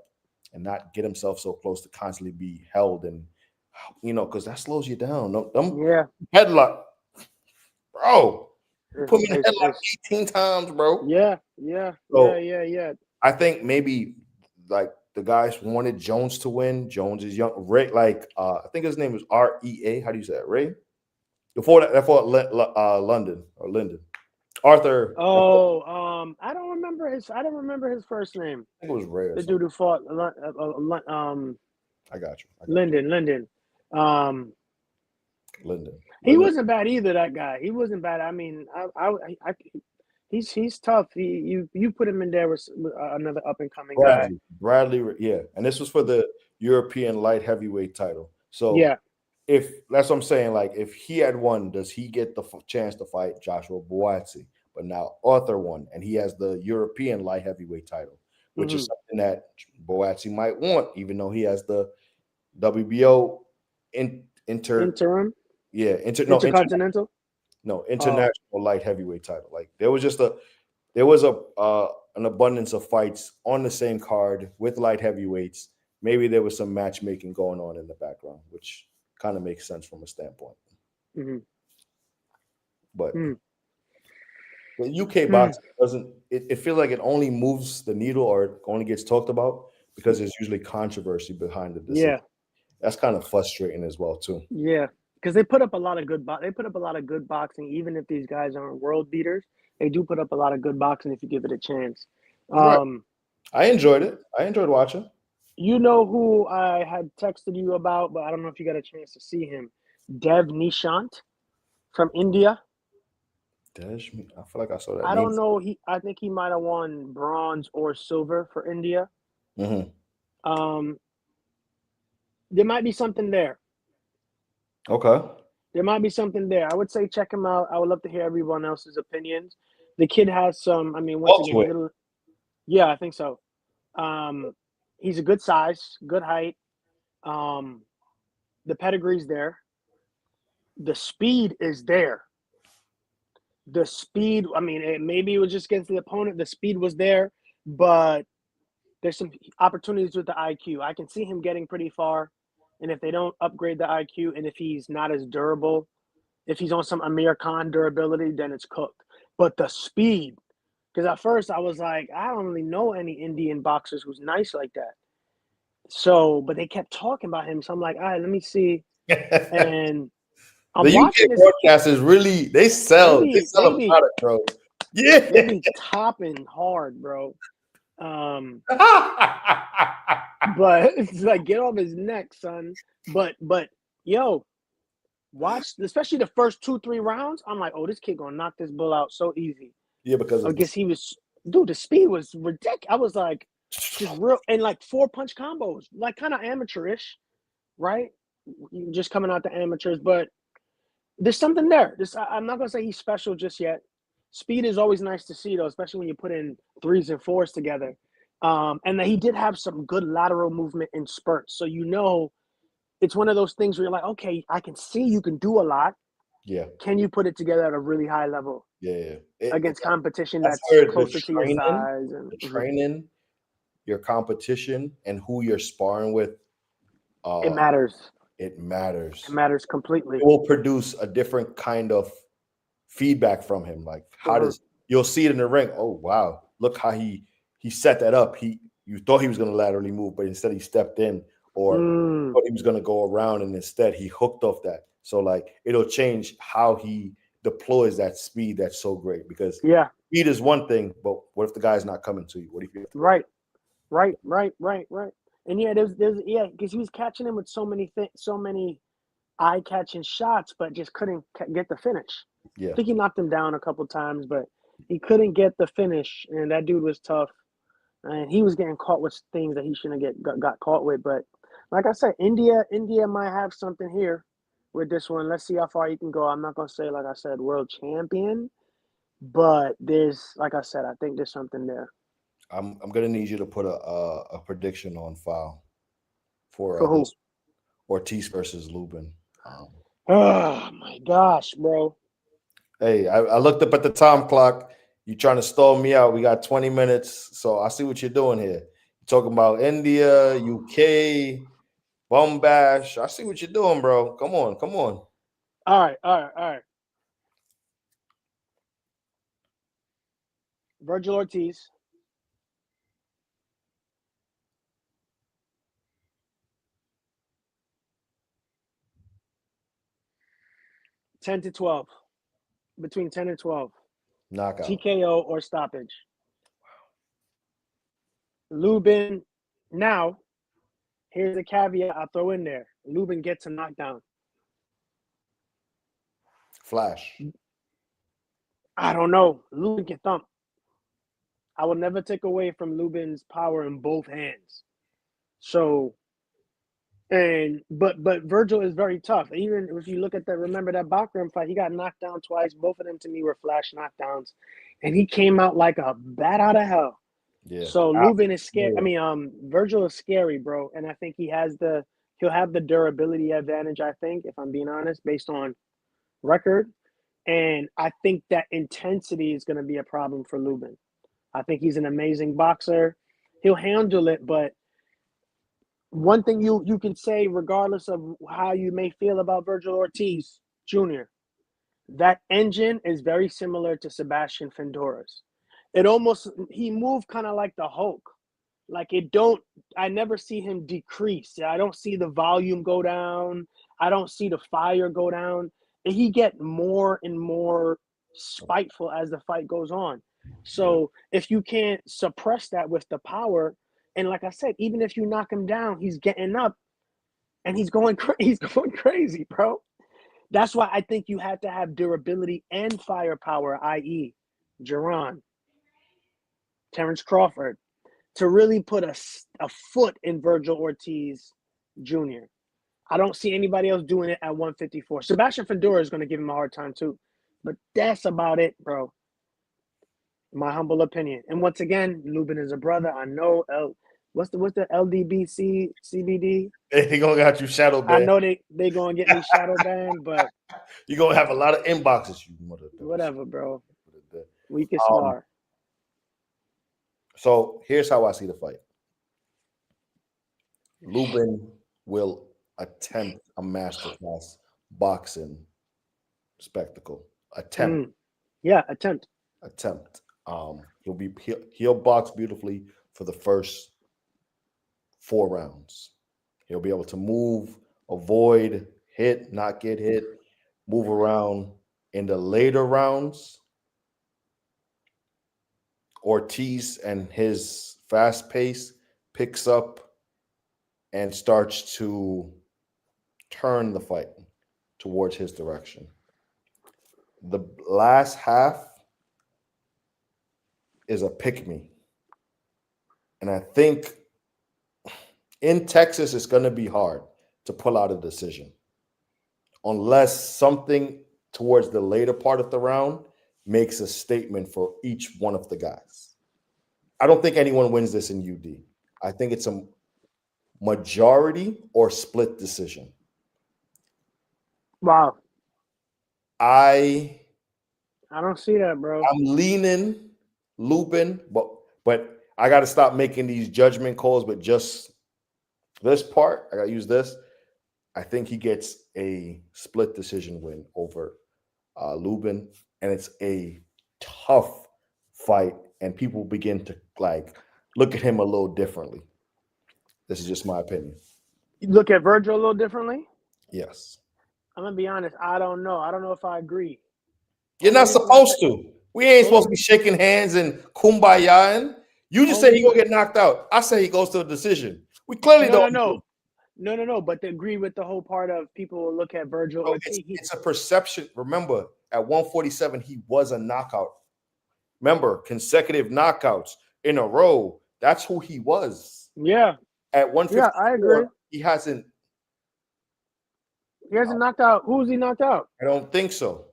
and not get himself so close to constantly be held and because that slows you down. Them Yeah, headlock, bro. You put me in a headlock it's 18 times, bro. yeah. So Yeah. I think maybe like the guys wanted Jones to win. Jones is young. Ray, I think his name was REA. How do you say that? Ray? Before that fought London or Linden. Arthur. I Oh, I don't remember his first name. think it was Ray or The dude something. who fought I got you. Linden. Um, Linden. he Linden. wasn't bad either. That guy, he wasn't bad. I mean, he's tough. You put him in there with another up and coming guy. Bradley, yeah. And this was for the European light heavyweight title. So Yeah. if that's what I'm saying, like if he had won, does he get the chance to fight Joshua Buatsi? But now Arthur won, and he has the European light heavyweight title, which is Mm-hmm. something that Buatsi might want, even though he has the WBO Interim, international intercontinental. Oh, light heavyweight title. Like there was an abundance of fights on the same card with light heavyweights. Maybe there was some matchmaking going on in the background, which kind of makes sense from a standpoint. mm-hmm. But Mm. the UK boxing doesn't. It feels like it only moves the needle or it only gets talked about because there's usually controversy behind the decision. Yeah, That's kind of frustrating as well too. yeah. Because they put up a lot of they put up a lot of good boxing, even if these guys aren't world beaters. They do put up a lot of good boxing if you give it a chance. Right. I enjoyed it. I enjoyed watching. You know who I had texted you about, but I don't know if you got a chance to see him. Dev Nishant from India. I feel like I saw that I name. don't know. I think he might have won bronze or silver for India. Mm-hmm. There might be something there. Okay. There might be something there. I would say check him out. I would love to hear everyone else's opinions. The kid has some. I mean, once again, Welterweight. yeah, I think so. He's a good size, good height. The pedigree's there. The speed is there. The speed. I mean, maybe it was just against the opponent. The speed was there, but there's some opportunities with the IQ. I can see him getting pretty far, and if they don't upgrade the IQ, and if he's not as durable, if he's on some Amir Khan durability, then it's cooked. But the speed, because at first I was like, I don't really know any Indian boxers who's nice like that. So, but they kept talking about him. So I'm like, all right, let me see. And I'm The watching UK this. broadcasters really they sell a product, bro. Yeah. They be topping hard, bro. But it's like get off his neck, son. But yo, watch, especially the first 2-3 rounds. I'm like, oh, this kid gonna knock this bull out so easy. Yeah, because I guess he was, dude. The speed was ridiculous. I was like, just real, and like 4-punch combos, like kind of amateurish, right? Just coming out the amateurs, but there's something there. I'm not gonna say he's special just yet. Speed is always nice to see, though, especially when you put in 3s and 4s together. And that he did have some good lateral movement in spurts, so it's one of those things where you're like, okay, I can see you can do a lot. Yeah. Can you put it together at a really high level? Yeah. against competition that's that's where closer to your size. And the training, your competition, and who you're sparring with, it matters. it matters. It matters completely. It will produce a different kind of feedback from him. Like you'll see it in the ring. Oh wow, look how he set that up. You thought he was going to laterally move, but instead he stepped in, or thought he was going to go around, and instead he hooked off that. So like it'll change how he deploys that speed. That's so great, because speed is one thing, but what if the guy's not coming to you? What if you have to right. And there's because he was catching him with so many eye-catching shots, but just couldn't get the finish. Yeah. I think he knocked him down a couple times, but he couldn't get the finish. And that dude was tough, and he was getting caught with things that he shouldn't have got caught with. But like I said, India might have something here with this one. Let's see how far you can go. I'm not gonna say, like I said, world champion, but there's, like I said, I think there's something there. I'm gonna need you to put a prediction on file for who? This Ortiz versus Lubin. Oh my gosh, bro. Hey, I looked up at the time clock. You trying to stall me out? We got 20 minutes, so I see what you're doing here. You're talking about India, UK, Bumbash. I see what you're doing, bro. Come on. All right. Virgil Ortiz. Ten to 12. Between 10 and 12. Knockout. TKO or stoppage. Lubin, now, here's a caveat I'll throw in there. Lubin gets a knockdown. Flash. I don't know. Lubin can thump. I will never take away from Lubin's power in both hands. So, but Virgil is very tough. Even if you look at remember that Bachram fight, he got knocked down twice. Both of them to me were flash knockdowns, and he came out like a bat out of hell. Yeah. So Lubin is scary. I mean, Virgil is scary, bro, and I think he'll have the durability advantage. I think, if I'm being honest, based on record, and I think that intensity is going to be a problem for Lubin. I think he's an amazing boxer. He'll handle it, but one thing you can say, regardless of how you may feel about Virgil Ortiz Jr., that engine is very similar to Sebastian Findora's. He moved kind of like the Hulk. Like I never see him decrease. I don't see the volume go down. I don't see the fire go down. He get more and more spiteful as the fight goes on. So if you can't suppress that with the power, and like I said, even if you knock him down, he's getting up and he's going crazy, bro. That's why I think you had to have durability and firepower, i.e., Jerron, Terrence Crawford, to really put a foot in Virgil Ortiz Jr. I don't see anybody else doing it at 154. Sebastian Findora is going to give him a hard time too, but that's about it, bro. My humble opinion. And once again, Lubin is a brother. I know. What's the LDBC CBD? They gonna got you shadow banned. I know they gonna get me shadow banned, but you're gonna have a lot of inboxes. You mother. Whatever, bro. We can spar. So here's how I see the fight. Lubin will attempt a masterclass boxing spectacle. Attempt. Attempt. He'll box beautifully for the first 4 rounds. He'll be able to move, avoid, hit, not get hit, move around. In the later rounds, Ortiz and his fast pace picks up and starts to turn the fight towards his direction. The last half is a pick-me. And I think in Texas, it's going to be hard to pull out a decision unless something towards the later part of the round makes a statement for each one of the guys. I don't think anyone wins this in UD. I think it's a majority or split decision. Wow. I I don't see that, bro. I'm leaning Lubin, but I got to stop making these judgment calls. But just this part, I got to use this. I think he gets a split decision win over Lubin, and it's a tough fight, and people begin to like look at him a little differently. This is just my opinion. You look at Virgil a little differently. Yes, I'm gonna be honest. I don't know. I don't know if I agree. you're Only not reason I supposed say to. We ain't supposed to only be shaking hands and kumbayaing. You just say he only gonna get knocked out. I say he goes to a decision. We clearly no don't. no no no no no. But to agree with the whole part of people will look at Virgil Bro, Ortiz. it's a perception. Remember, at 147, he was a knockout. Remember, consecutive knockouts in a row. That's who he was. Yeah, At yeah, I agree. 154, he hasn't. He hasn't knocked out. Who's he knocked out? I don't think so.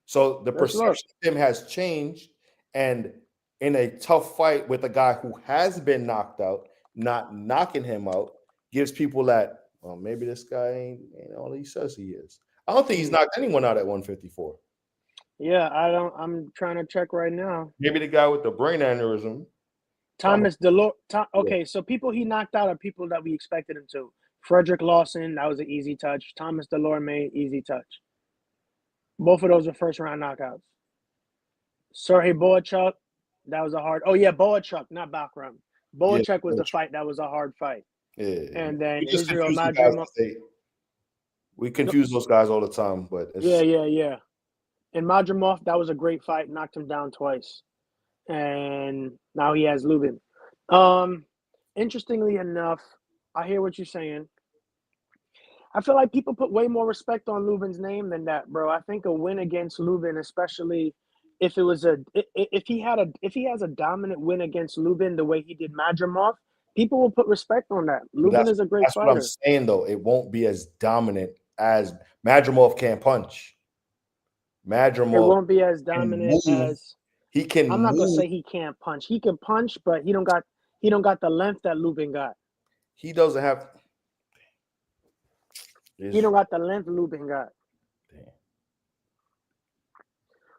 So the Let's look. perception of him has changed. And in a tough fight with a guy who has been knocked out, not knocking him out, gives people that, well, maybe this guy ain't all he says he is. I don't think he's knocked anyone out at 154. Yeah, I don't. I'm trying to check right now. Maybe the guy with the brain aneurysm. Thomas Delor. Okay, so people he knocked out are people that we expected him to. Frederick Lawson, that was an easy touch. Thomas Delorme, easy touch. Both of those are first round knockouts. Sergey Boachuk, that was a hard. Oh yeah, Boachuk, not Bakram. Boachuk was the fight that was a hard fight. Yeah, And then we just Israel confuse those Madrimov. guys. We confuse those guys all the time, but it's, Yeah. And Madrimov, that was a great fight. Knocked him down twice, and now he has Lubin. Interestingly enough, I hear what you're saying. I feel like people put way more respect on Lubin's name than that, bro. I think a win against Lubin, especially if it was if he has a dominant win against Lubin the way he did Madrimov, people will put respect on that. Lubin is a great that's fighter. what I'm saying, though. It won't be as dominant as Madrimov can't punch. Madrimov, it won't be as dominant as he can. I'm not gonna say he can't punch. He can punch, but he don't got the length that Lubin got. He doesn't have. He don't got the length Lubin got. Damn.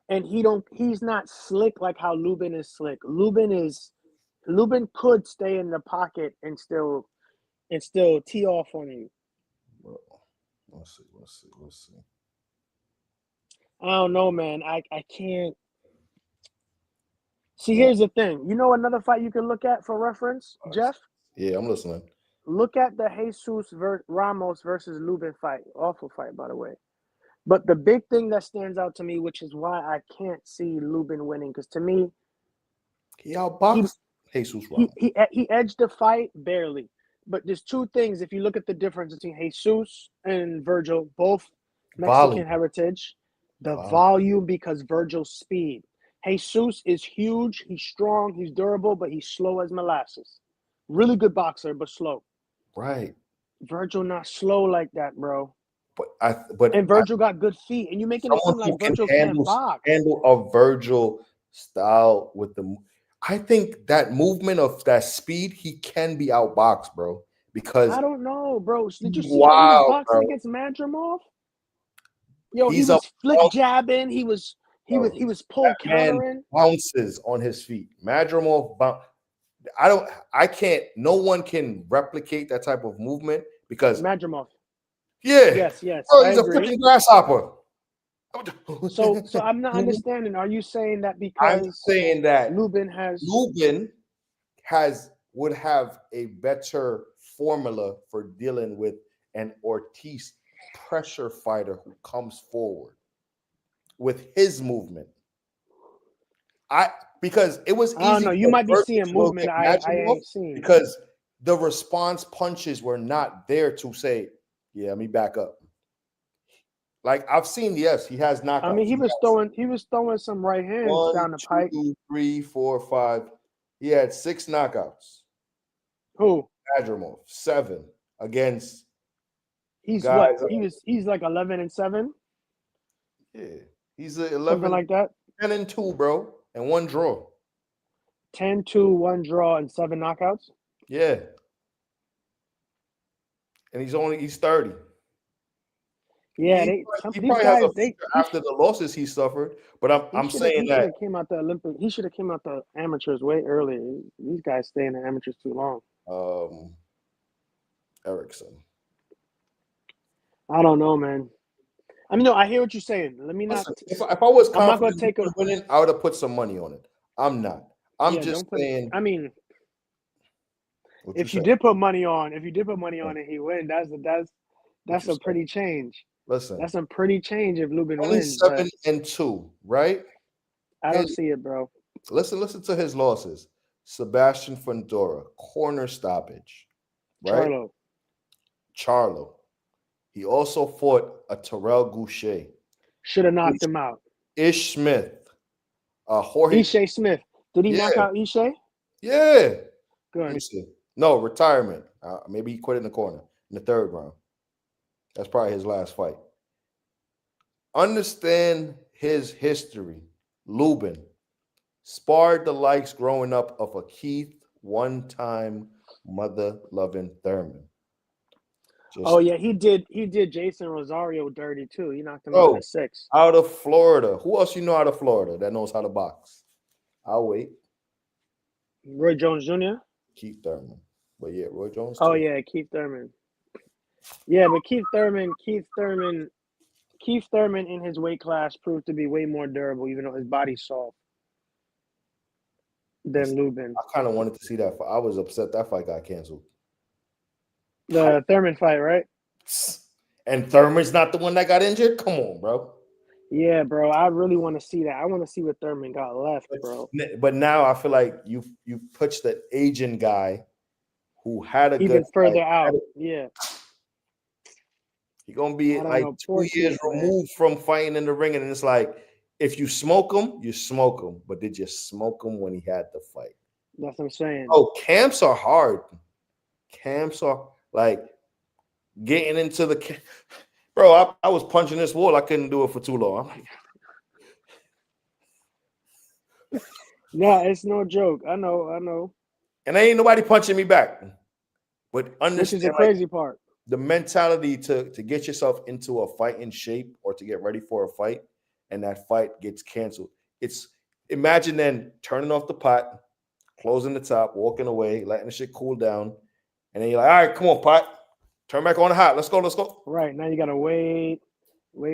And he's not slick like how Lubin is slick. Lubin could stay in the pocket and still tee off on you. Well, let's see. I don't know, man. I can't. See, here's the thing. You know another fight you can look at for reference, Jeff? Yeah, I'm listening. Look at the Jesus Ramos versus Lubin fight. Awful fight, by the way. But the big thing that stands out to me, which is why I can't see Lubin winning, because to me, he outboxed Jesus Ramos. He edged the fight barely. But there's two things. If you look at the difference between Jesus and Virgil, both Mexican heritage, the volume because Virgil's speed. Jesus is huge. He's strong. He's durable, but he's slow as molasses. Really good boxer, but slow. Right. Virgil not slow like that, bro. But Virgil got good feet, and you're making it seem like Virgil can't box. Handle a Virgil style with the. I think that movement of that speed, he can be outboxed, bro. Because I don't know, bro. Did you see how he was boxing against Madrimov? Yo, he was flick jabbing. He was pull countering. Bounces on his feet. Madrimov I can't. No one can replicate that type of movement because Madrimov. Yeah. Yes. Bro, he's a freaking grasshopper. So I'm not understanding. Are you saying that because I'm saying that Lubin would have a better formula for dealing with an Ortiz pressure fighter who comes forward with his movement. Because it was easy. I don't know. You might be seeing movement I ain't seen. Because the response punches were not there to say, yeah, let me back up. Like I've seen, yes, he has knockouts. I mean, he was throwing some right hands down the pipe. 1, 2, 3, 4, 5. He had 6 knockouts. Who? Madrimov, 7 against. He's guys, what? He's like 11-7. Yeah, he's 11. Something like that. 10-2, bro, and 1 draw. 10-2, 1 draw, and 7 knockouts. Yeah. And he's 30. Yeah, He these probably has guys a future he after the losses he suffered. But I'm saying he should that have came out the Olympic. He should have came out the amateurs way earlier. These guys stay in the amateurs too long. Erickson. I don't know, man. I mean, no, I hear what you're saying. Let me not. Listen, if I was I'm not gonna confident take in a. winning, I would have put some money on it. I'm not. I'm Yeah, just don't put. saying I mean, what you if you said. did put money on, and he win, What that's you a said. pretty change. Listen, That's a pretty change if Lubin wins, but 27-2, right? I don't see it, bro. Listen to his losses. Sebastian Fundora, corner stoppage, right? Charlo Charlo. He also fought a Terrell Goucher, should have knocked him out. Ish Smith, Jorge. Ishe Smith, did he knock Yeah, out Ishe? yeah. Let me Good. see. No, retirement. Maybe he quit in the corner in the third round. That's probably his last fight. Understand his history. Lubin sparred the likes growing up of a Keith one-time mother-loving Thurman. Oh Just yeah, he did. He did Jason Rosario dirty too. He knocked him out in bro, the 6th. out of Florida. Who else you know out of Florida that knows how to box? I'll wait. Roy Jones Jr. Keith Thurman. But yeah, Roy Jones Oh too. yeah, Keith Thurman. Yeah, but Keith Thurman in his weight class proved to be way more durable, even though his body's soft, than Lubin. I kind of wanted to see that fight. I was upset that fight got canceled. The Thurman fight, right? And Thurman's not the one that got injured? Come on, bro. Yeah, bro. I really want to see that. I want to see what Thurman got left, bro. But now I feel like you've pushed the Asian guy who had a good Even further fight. out. Yeah. He's gonna be I don't like know. 2 Poor years Keith, man. removed from fighting in the ring, and it's like if you smoke him, you smoke him. But did you smoke him when he had the fight? That's what I'm saying. Oh, camps are hard. Camps are like getting into the bro. I was punching this wall. I couldn't do it for too long. I'm like, No, it's no joke. I know. and ain't nobody punching me back. But Which is the understand, like crazy part. the mentality to get yourself into a fighting shape or to get ready for a fight, and that fight gets canceled. It's imagine then turning off the pot, closing the top, walking away, letting the shit cool down, and then you're like, all right, come on, pot, turn back on the hot. Let's go. Right. Now you gotta wait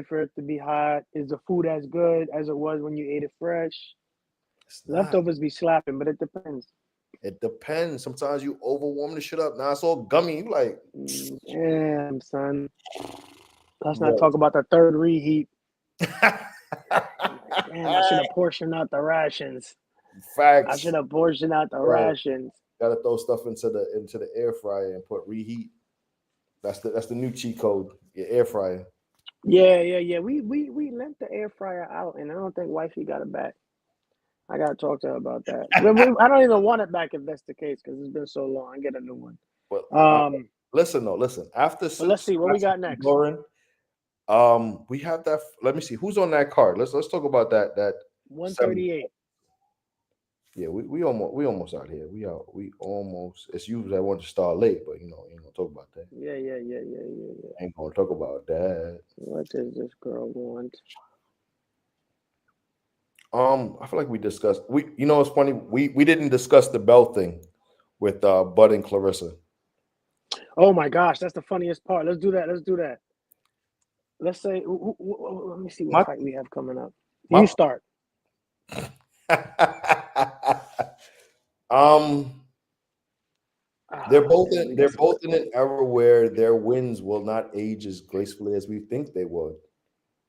for it to be hot. Is the food as good as it was when you ate it fresh? It's not. Leftovers be slapping, but it depends. It depends. Sometimes you overwarm the shit up. Now it's all gummy. You like, Damn, son. Let's not bro. talk about the third reheat. Damn, I should have portioned out the rations. I Facts. should have portioned out the Bro, rations. gotta throw stuff into the air fryer and put reheat. That's the new cheat code. Your air fryer. Yeah. We lent the air fryer out, and I don't think wifey got it back. I gotta talk to her about that. I don't even want it back if that's the case because it's been so long. I get a new one. But listen. After But let's see what we got next. Lauren, we have that. Let me see who's on that card. Let's talk about that. 138. Yeah, we almost out here. We almost. It's you that want to start late, but ain't gonna talk about that. Yeah. Ain't gonna talk about that. What does this girl want? I feel like we discussed. It's funny. We didn't discuss the belt thing with Bud and Clarrissa. Oh my gosh, that's the funniest part. Let's do that. Let's say, let me see what fight we have coming up. You start. They're both in an era where their wins will not age as gracefully as we think they would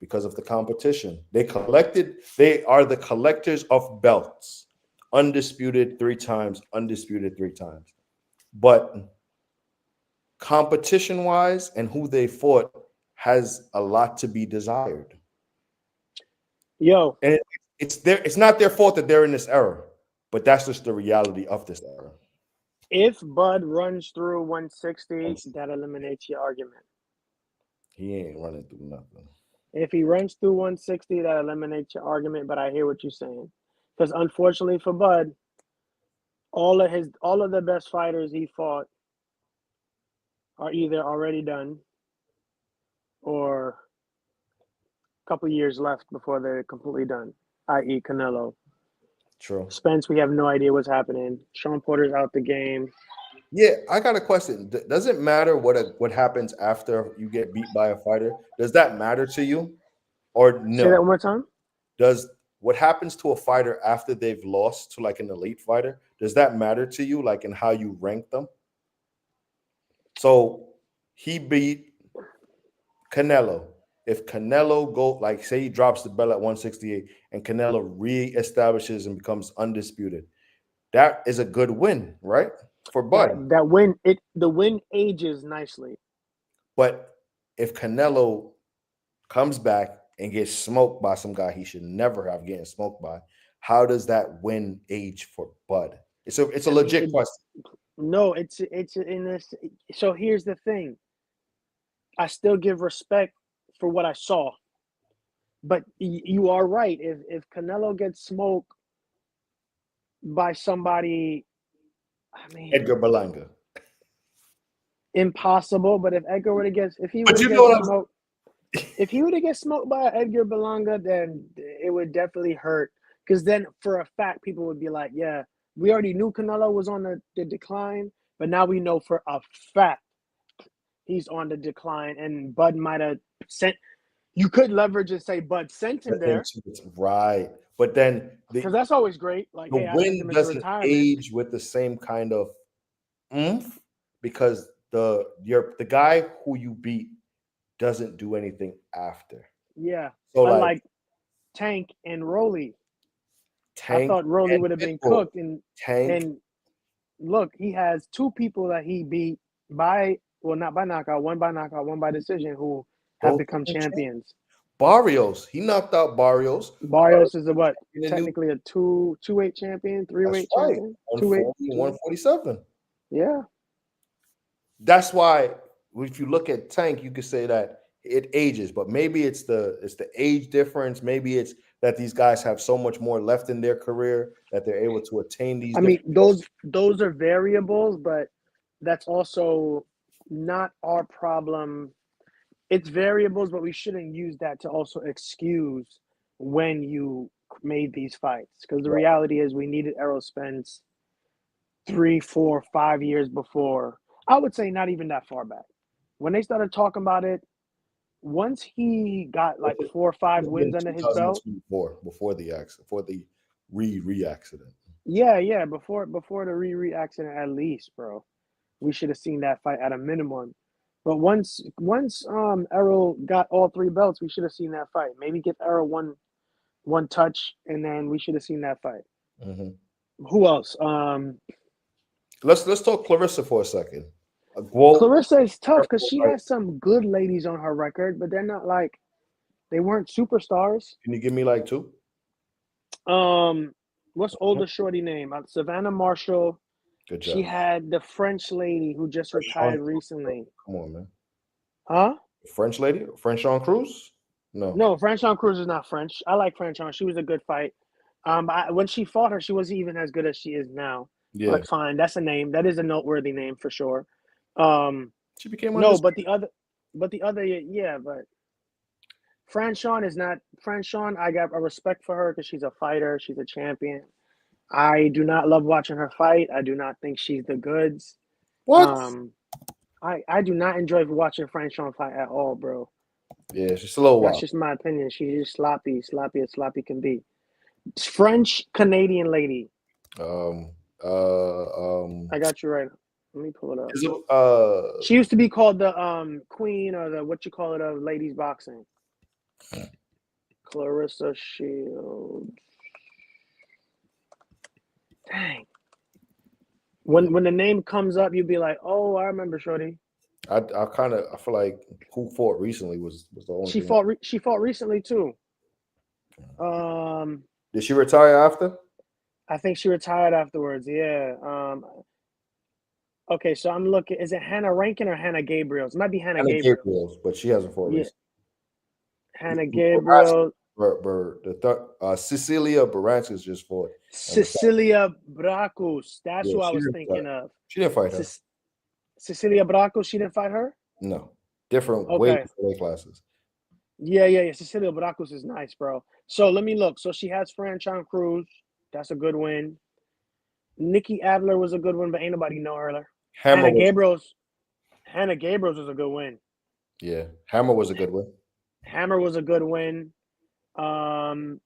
because of the competition. They are the collectors of belts. Undisputed 3 times, undisputed 3 times. But competition-wise and who they fought has a lot to be desired. Yo. And it's not their fault that they're in this era, but that's just the reality of this era. If Bud runs through 160, that eliminates your argument. He ain't running through nothing. If he runs through 160, that eliminates your argument, but I hear what you're saying. Because unfortunately for Bud, all of the best fighters he fought are either already done or couple years left before they're completely done, i.e. Canelo. True. Spence, we have no idea what's happening. Sean Porter's out the game. Yeah, I got a question. Does it matter what happens after you get beat by a fighter? Does that matter to you, or Say that no? one more time. Does what happens to a fighter after they've lost to like an elite fighter, does that matter to you, like in how you rank them? So he beat Canelo. If Canelo go like say he drops the belt at 168 and Canelo reestablishes and becomes undisputed, that is a good win, right? For Bud. That the win ages nicely. But if Canelo comes back and gets smoked by some guy he should never have getting smoked by, how does that win age for Bud? It's a legit question. No, it's in this. So here's the thing. I still give respect for what I saw, but you are right. If Canelo gets smoked by somebody, I mean, Edgar Berlanga. impossible. But if Edgar were to get, if he But were to you get know what smoked, if he were to get smoked by Edgar Berlanga, then it would definitely hurt. Because then, for a fact, people would be like, "Yeah, we already knew Canelo was on the decline, but now we know for a fact he's on the decline." And Bud might have sent. You could leverage and say Bud sent him there, right? But then because that's always great. Like, the hey, I sent win him into doesn't retirement. age with the same kind of oomph because the guy who you beat doesn't do anything after. Yeah, So unlike Tank and Rolly. Tank, I thought Rolly would have been cooked, Tank. And look, he has two people that he beat by, well, not by knockout, one by knockout, one by decision, who have become champions. Barrios, he knocked out Barrios. Barrios is technically a 2-weight champion, 3-weight champion, 147. Yeah. That's why if you look at Tank, you could say that it ages, but maybe it's the age difference. Maybe it's that these guys have so much more left in their career that they're able to attain these. I mean, those are variables, but that's also not our problem. It's variables, but we shouldn't use that to also excuse when you made these fights. Because the reality is we needed Errol Spence 3, 4, 5 years before. I would say not even that far back. When they started talking about it, once he got like 4 or 5 wins under his belt. Before the accident, before the re-accident. Yeah, before the re-accident at least, bro. We should have seen that fight at a minimum. But once Errol got all 3 belts, we should have seen that fight. Maybe give Errol one touch, and then we should have seen that fight. Mm-hmm. Who else? Let's talk Clarrissa for a second. Clarrissa is tough because she has some good ladies on her record, but they're not like they weren't superstars. Can you give me like 2? What's older shorty name? Savannah Marshall. Good job. She had the French lady who just retired recently. Come on, man. Huh? French lady? French Cruz? No, Franchon Cruz is not French. I like Franchon. She was a good fight. When she fought her, she wasn't even as good as she is now. Yeah. But fine, that's a name. That is a noteworthy name for sure. She became but the other, yeah, but Franchon is not Franchon. I got a respect for her because she's a fighter. She's a champion. I do not love watching her fight. I do not think she's the goods. What? I do not enjoy watching Franchon fight at all, bro. Yeah, she's a little wild. That's just my opinion. She's just sloppy as sloppy can be. French Canadian lady. I got you right. Let me pull it up. She used to be called the queen or the what you call it of ladies boxing. Clarrissa Shields. Dang. When the name comes up, you'd be like, "Oh, I remember Shorty." I feel like who fought recently was the only. She fought recently too. Did she retire after? I think she retired afterwards. Yeah. Okay, so I'm looking. Is it Hannah Rankin or Hannah Gabriels? It might be Hannah Gabriels, but she hasn't fought recently. Hannah Gabriels. Cecilia Baranskis just fought. Cecilia Bracus. That's who I was thinking of. She didn't fight her. Cecilia Bracus. She didn't fight her. No, different weight classes. Yeah. Cecilia Baracus is nice, bro. So let me look. So she has Franchon Cruz. That's a good win. Nikki Adler was a good one, but ain't nobody know her. Hammer was Hannah Gabriels was a good win. yeah. Hammer was a good one. Hammer was a good win. Um,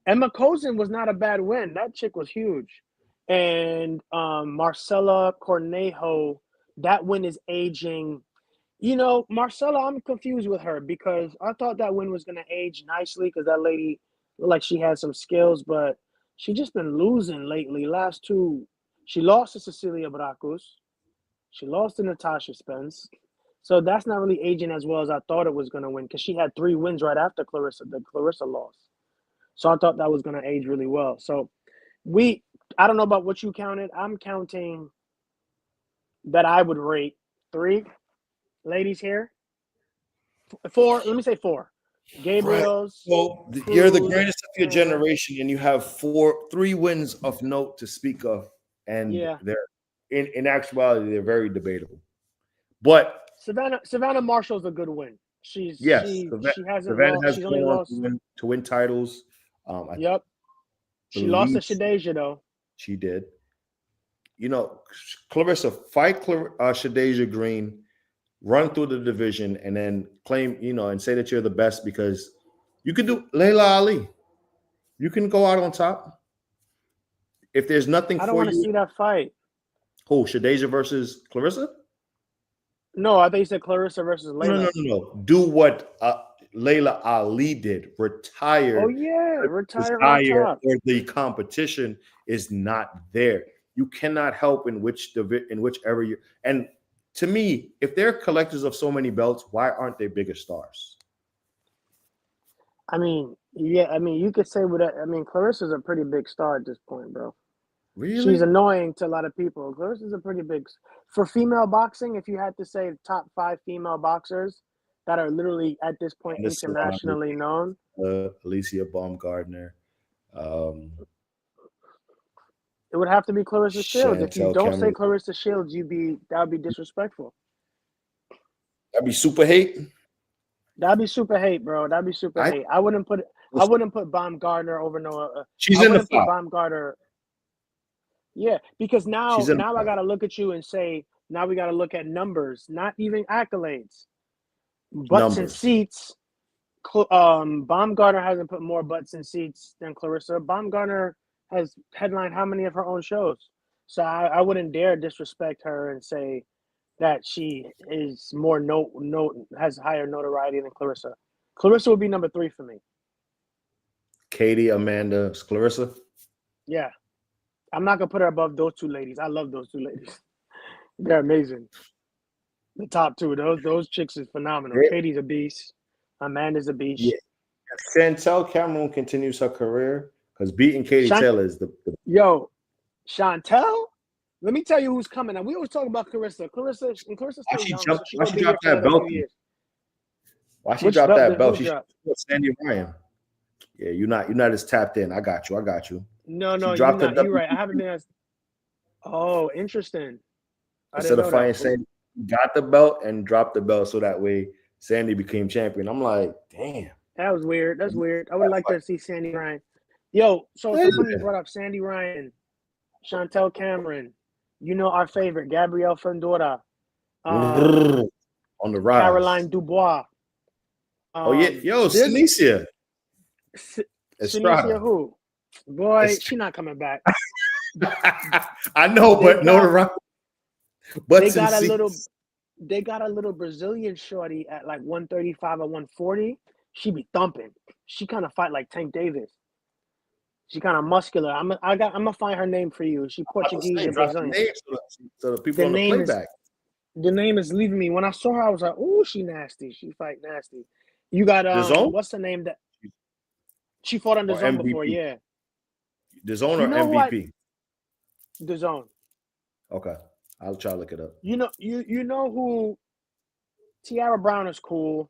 Emma Cozen was not a bad win. That chick was huge. And Marcela Cornejo, that win is aging. You know, Marcela, I'm confused with her because I thought that win was going to age nicely because that lady looked like she had some skills, but she just been losing lately. Last two, she lost to Cecilia Bracus. She lost to Natasha Spence. So that's not really aging as well as I thought it was going to win because she had 3 wins right after the Clarrissa loss. So I thought that was going to age really well. So I don't know about what you counted. I'm counting that I would rate 3 ladies here. 4, let me say 4. Right. Gabriel's. So you're the greatest of your generation, and you have 3 wins of note to speak of, and Yeah. they're in actuality they're very debatable. But Savannah Marshall's a good win. She hasn't Savannah lost. has She's gone only on lost. to win titles. Yep. She lost to Shadeja though. She did. You know, Clarrissa, fight Shadeja Green, run through the division, and then claim, and say that you're the best because you can do Layla Ali. You can go out on top. If there's nothing I don't for want to you, see that fight. who, Shadeja versus Clarrissa? No, I think you said Clarrissa versus Layla. No. Do what Layla Ali did. Retire. Oh yeah, retire on Desire top. or the competition is not there. You cannot help in whichever you. And to me, if they're collectors of so many belts, why aren't they bigger stars? I mean, yeah. I mean, you could say what. I mean, Clarissa's a pretty big star at this point, bro. Really? She's annoying to a lot of people. Clarissa's a pretty big for female boxing. If you had to say top 5 female boxers that are literally at this point internationally known, Alicia Baumgardner, it would have to be Clarissa Shields. If you Chantel don't say Cameron. Clarissa Shields, that would be disrespectful. That'd be super hate. That'd be super hate, bro. That'd be super hate. I wouldn't put Baumgardner over Noah. She's I in the wouldn't put fight. Baumgardner. Yeah, because now I got to look at you and say, now we got to look at numbers, not even accolades. Butts and seats. Baumgardner hasn't put more butts and seats than Clarissa. Baumgardner has headlined how many of her own shows? So I wouldn't dare disrespect her and say that she is has higher notoriety than Clarissa. Clarissa would be number 3 for me. Katie, Amanda, Clarissa. Yeah. I'm not gonna put her above those 2 ladies. I love those 2 ladies. They're amazing. The top 2, those chicks is phenomenal. Great. Katie's a beast. Amanda's a beast. Yeah. Chantel Cameron continues her career because beating Katie Taylor is the Yo, Chantel. Let me tell you who's coming. Now we always talk about Clarissa. Clarissa's still young. Why she dropped that belt? Why she dropped that belt? She dropped Sandy Ryan. Yeah, you're not as tapped in. I got you. No, you're not. You're right. I haven't been as. Oh, interesting. Instead of fighting Sandy, got the belt and dropped the belt so that way Sandy became champion. I'm like, damn. That was weird. That's weird. I would like to see Sandy Ryan. Yo, so it's funny you brought up Sandy Ryan, Chantel Cameron. You know our favorite, Gabrielle Fundora. On the rise. Caroline Dubois. Oh, yeah. Yo, Sinicia. Sinicia who? Boy, she's not coming back. I know, but no, the rise. But they got a little Brazilian shorty at like 135 or 140. She be thumping. She kind of fight like Tank Davis. She kind of muscular. I'm gonna find her name for you. She Portuguese and Brazilian. So the people on the playback. The name is leaving me. When I saw her, I was like, "Oh, she nasty. She fight nasty." You got what's the name that she fought on DAZN before? Yeah, DAZN or MVP? DAZN. Okay, I'll try to look it up. You know who? Tiara Brown is cool.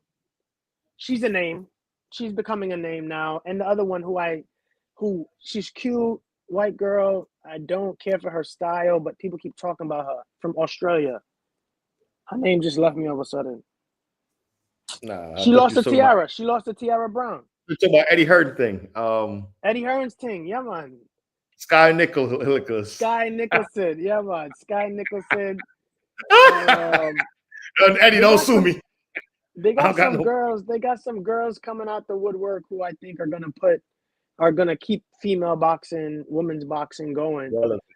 She's a name. She's becoming a name now. And the other one who she's cute, white girl. I don't care for her style, but people keep talking about her from Australia. Her name just left me all of a sudden. Nah, I She thought lost you to were talking about, Tiara. She lost to Tiara Brown. you're talking about Eddie Hearn thing. Eddie Hearn's thing. Yeah, man. Sky Nicholas. Sky Nicholson. Yeah, man. Sky Nicholson. Eddie, They don't got sue some. me. They I got don't got some no. girls. They got some girls coming out the woodwork who I think are gonna keep female boxing, women's boxing going.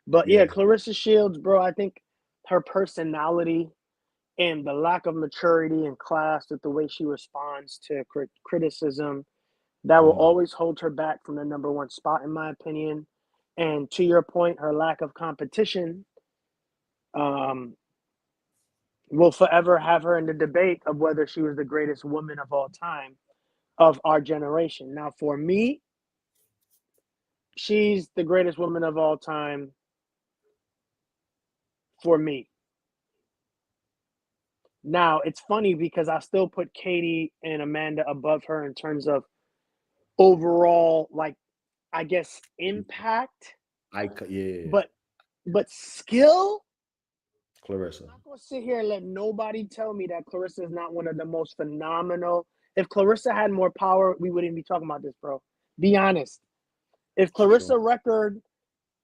But yeah, Yeah. Clarissa Shields, bro. I think her personality and the lack of maturity and class with the way she responds to criticism, that will always hold her back from the number one spot, in my opinion. And to your point, her lack of competition will forever have her in the debate of whether she was the greatest woman of all time of our generation. Now, for me, she's the greatest woman of all time for me. Now, it's funny because I still put Katie and Amanda above her in terms of overall, like, I guess, impact, Yeah. but skill. Clarissa. I'm not gonna sit here and let nobody tell me that Clarissa is not one of the most phenomenal. If Clarissa had more power, we wouldn't be talking about this, bro. Be honest. If Clarissa record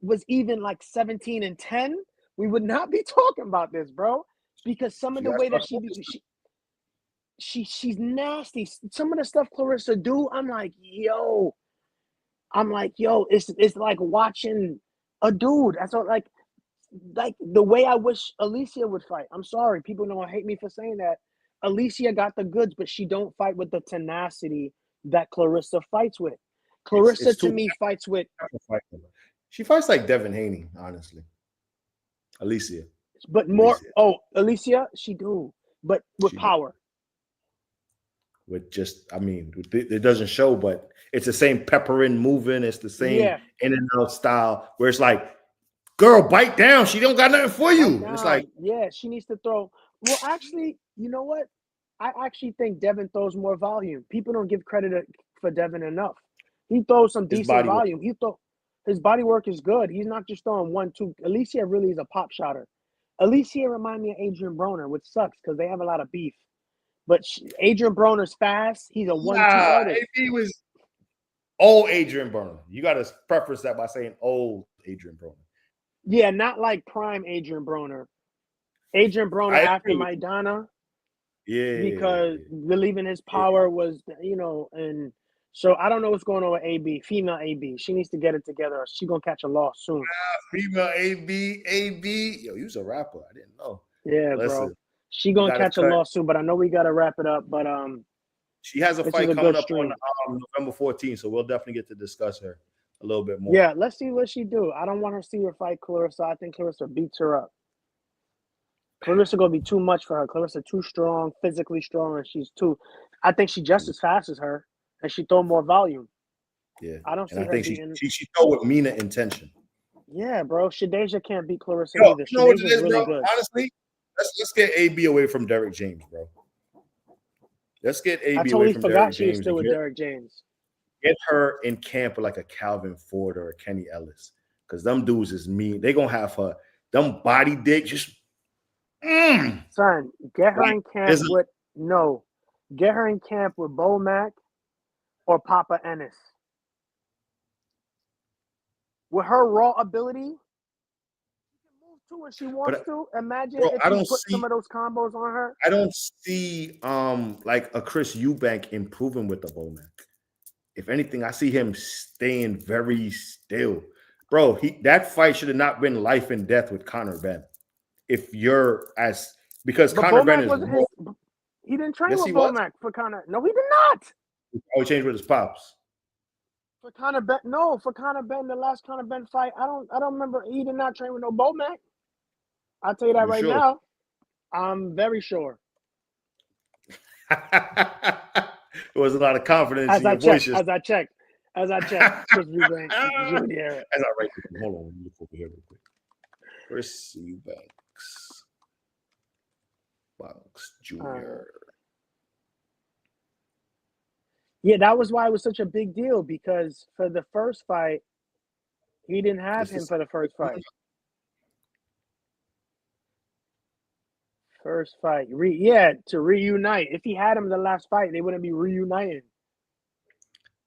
was even like 17-10, we would not be talking about this, bro. Because some of the way that she's nasty. Some of the stuff Clarissa do, I'm like, yo, it's like watching a dude. That's all, like the way I wish Alicia would fight. I'm sorry, people don't hate me for saying that. Alicia got the goods, but she don't fight with the tenacity that Clarissa fights with. Clarissa It's to too me fights with, She fights like Devin Haney, honestly. Alicia. but more. Alicia, she do, but with power. With just, I mean, it doesn't show, but it's the same peppering, moving. It's the same in and out style where it's like, girl, bite down. She don't got nothing for you. It's like, yeah, she needs to throw. Well, actually, you know what? I actually think Devin throws more volume. People don't give credit for Devin enough. He throws some decent volume. His body work is good. He's not just throwing 1-2. Alicia really is a pop shotter. Alicia remind me of Adrian Broner, which sucks because they have a lot of beef. But Adrian Broner's fast. He's a 1-2 artist. He was old Adrian Broner. You got to preface that by saying old Adrian Broner. Yeah, not like prime Adrian Broner. Adrian Broner after Maidana. Yeah. Because believing his power was, and so I don't know what's going on with AB, female AB. She needs to get it together or she's going to catch a loss soon. Female AB. Yo, you was a rapper. I didn't know. Yeah, bro. She going to catch a loss soon, but I know we got to wrap it up. But she has a fight coming up on November 14th, so we'll definitely get to discuss her a little bit more. Yeah, let's see what she do. I don't want her to see her fight Clarissa. I think Clarissa beats her up. Clarissa gonna be too much for her. Clarissa too strong, physically strong, and I think she's just as fast as her, and she throw more volume. Yeah, I don't see her beating. She throw with meaner intention. Yeah, bro. Shadeja can't beat Clarissa either. Shadeja's really good. Honestly, let's get AB away from Derek James, bro. Let's get AB away from Derek James. I totally forgot she was still with Derek James. Get her in camp with like a Calvin Ford or a Kenny Ellis, because them dudes is mean. They gonna have her them body dick just. Son, get her in camp get her in camp with Bo Mac or Papa Ennis. With her raw ability, she can move to where she wants to. Imagine if you put some of those combos on her. I don't see like a Chris Eubank improving with the Bo Mac. If anything, I see him staying very still. Bro, that fight should have not been life and death with Conor Benn. If you're because Conor Benn is he didn't train with Bo Mac for Conor. No, he did not. He changed with his pops. For Conor Benn, no. For Conor Benn, the last Conor Benn fight, I don't remember. He did not train with no Bo Mac. I'll tell you that right now. I'm very sure. There was a lot of confidence in your voice. As I checked, Chris Eubank Jr. As I write, hold on, let me look over here real quick. Chris Eubanks, Jr. Yeah, that was why it was such a big deal, because for the first fight, he didn't have him for the first fight. First fight. To reunite. If he had him the last fight, they wouldn't be reuniting.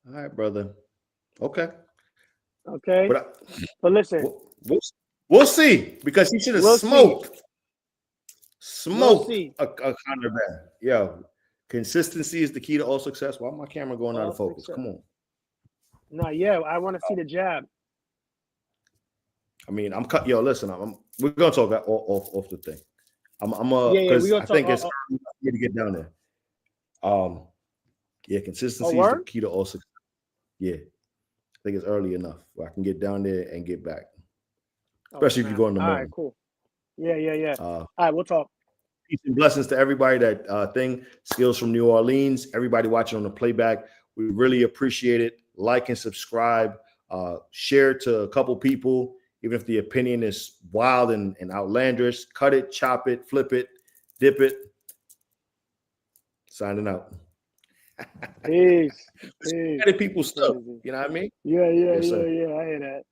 All right, brother. Okay. Okay. But listen. We'll see, because he should have smoked a Conor Benn. Yeah. Consistency is the key to all success. Why my camera going out of focus? Come on. No, yeah, I want to see the jab. I mean, listen, we're gonna talk off the thing. Because I think it's early for me to get down there. Consistency is the key to all success. Yeah, I think it's early enough where I can get down there and get back, especially if you go in the morning. All right, cool. Yeah. All right, we'll talk. Peace and blessings to everybody that Skills from New Orleans, everybody watching on the playback. We really appreciate it. Like and subscribe. Share it to a couple people, even if the opinion is wild and outlandish. Cut it, chop it, flip it, dip it. Signing out. Peace. Peace. People stuff. You know what I mean? Yeah. I hear that.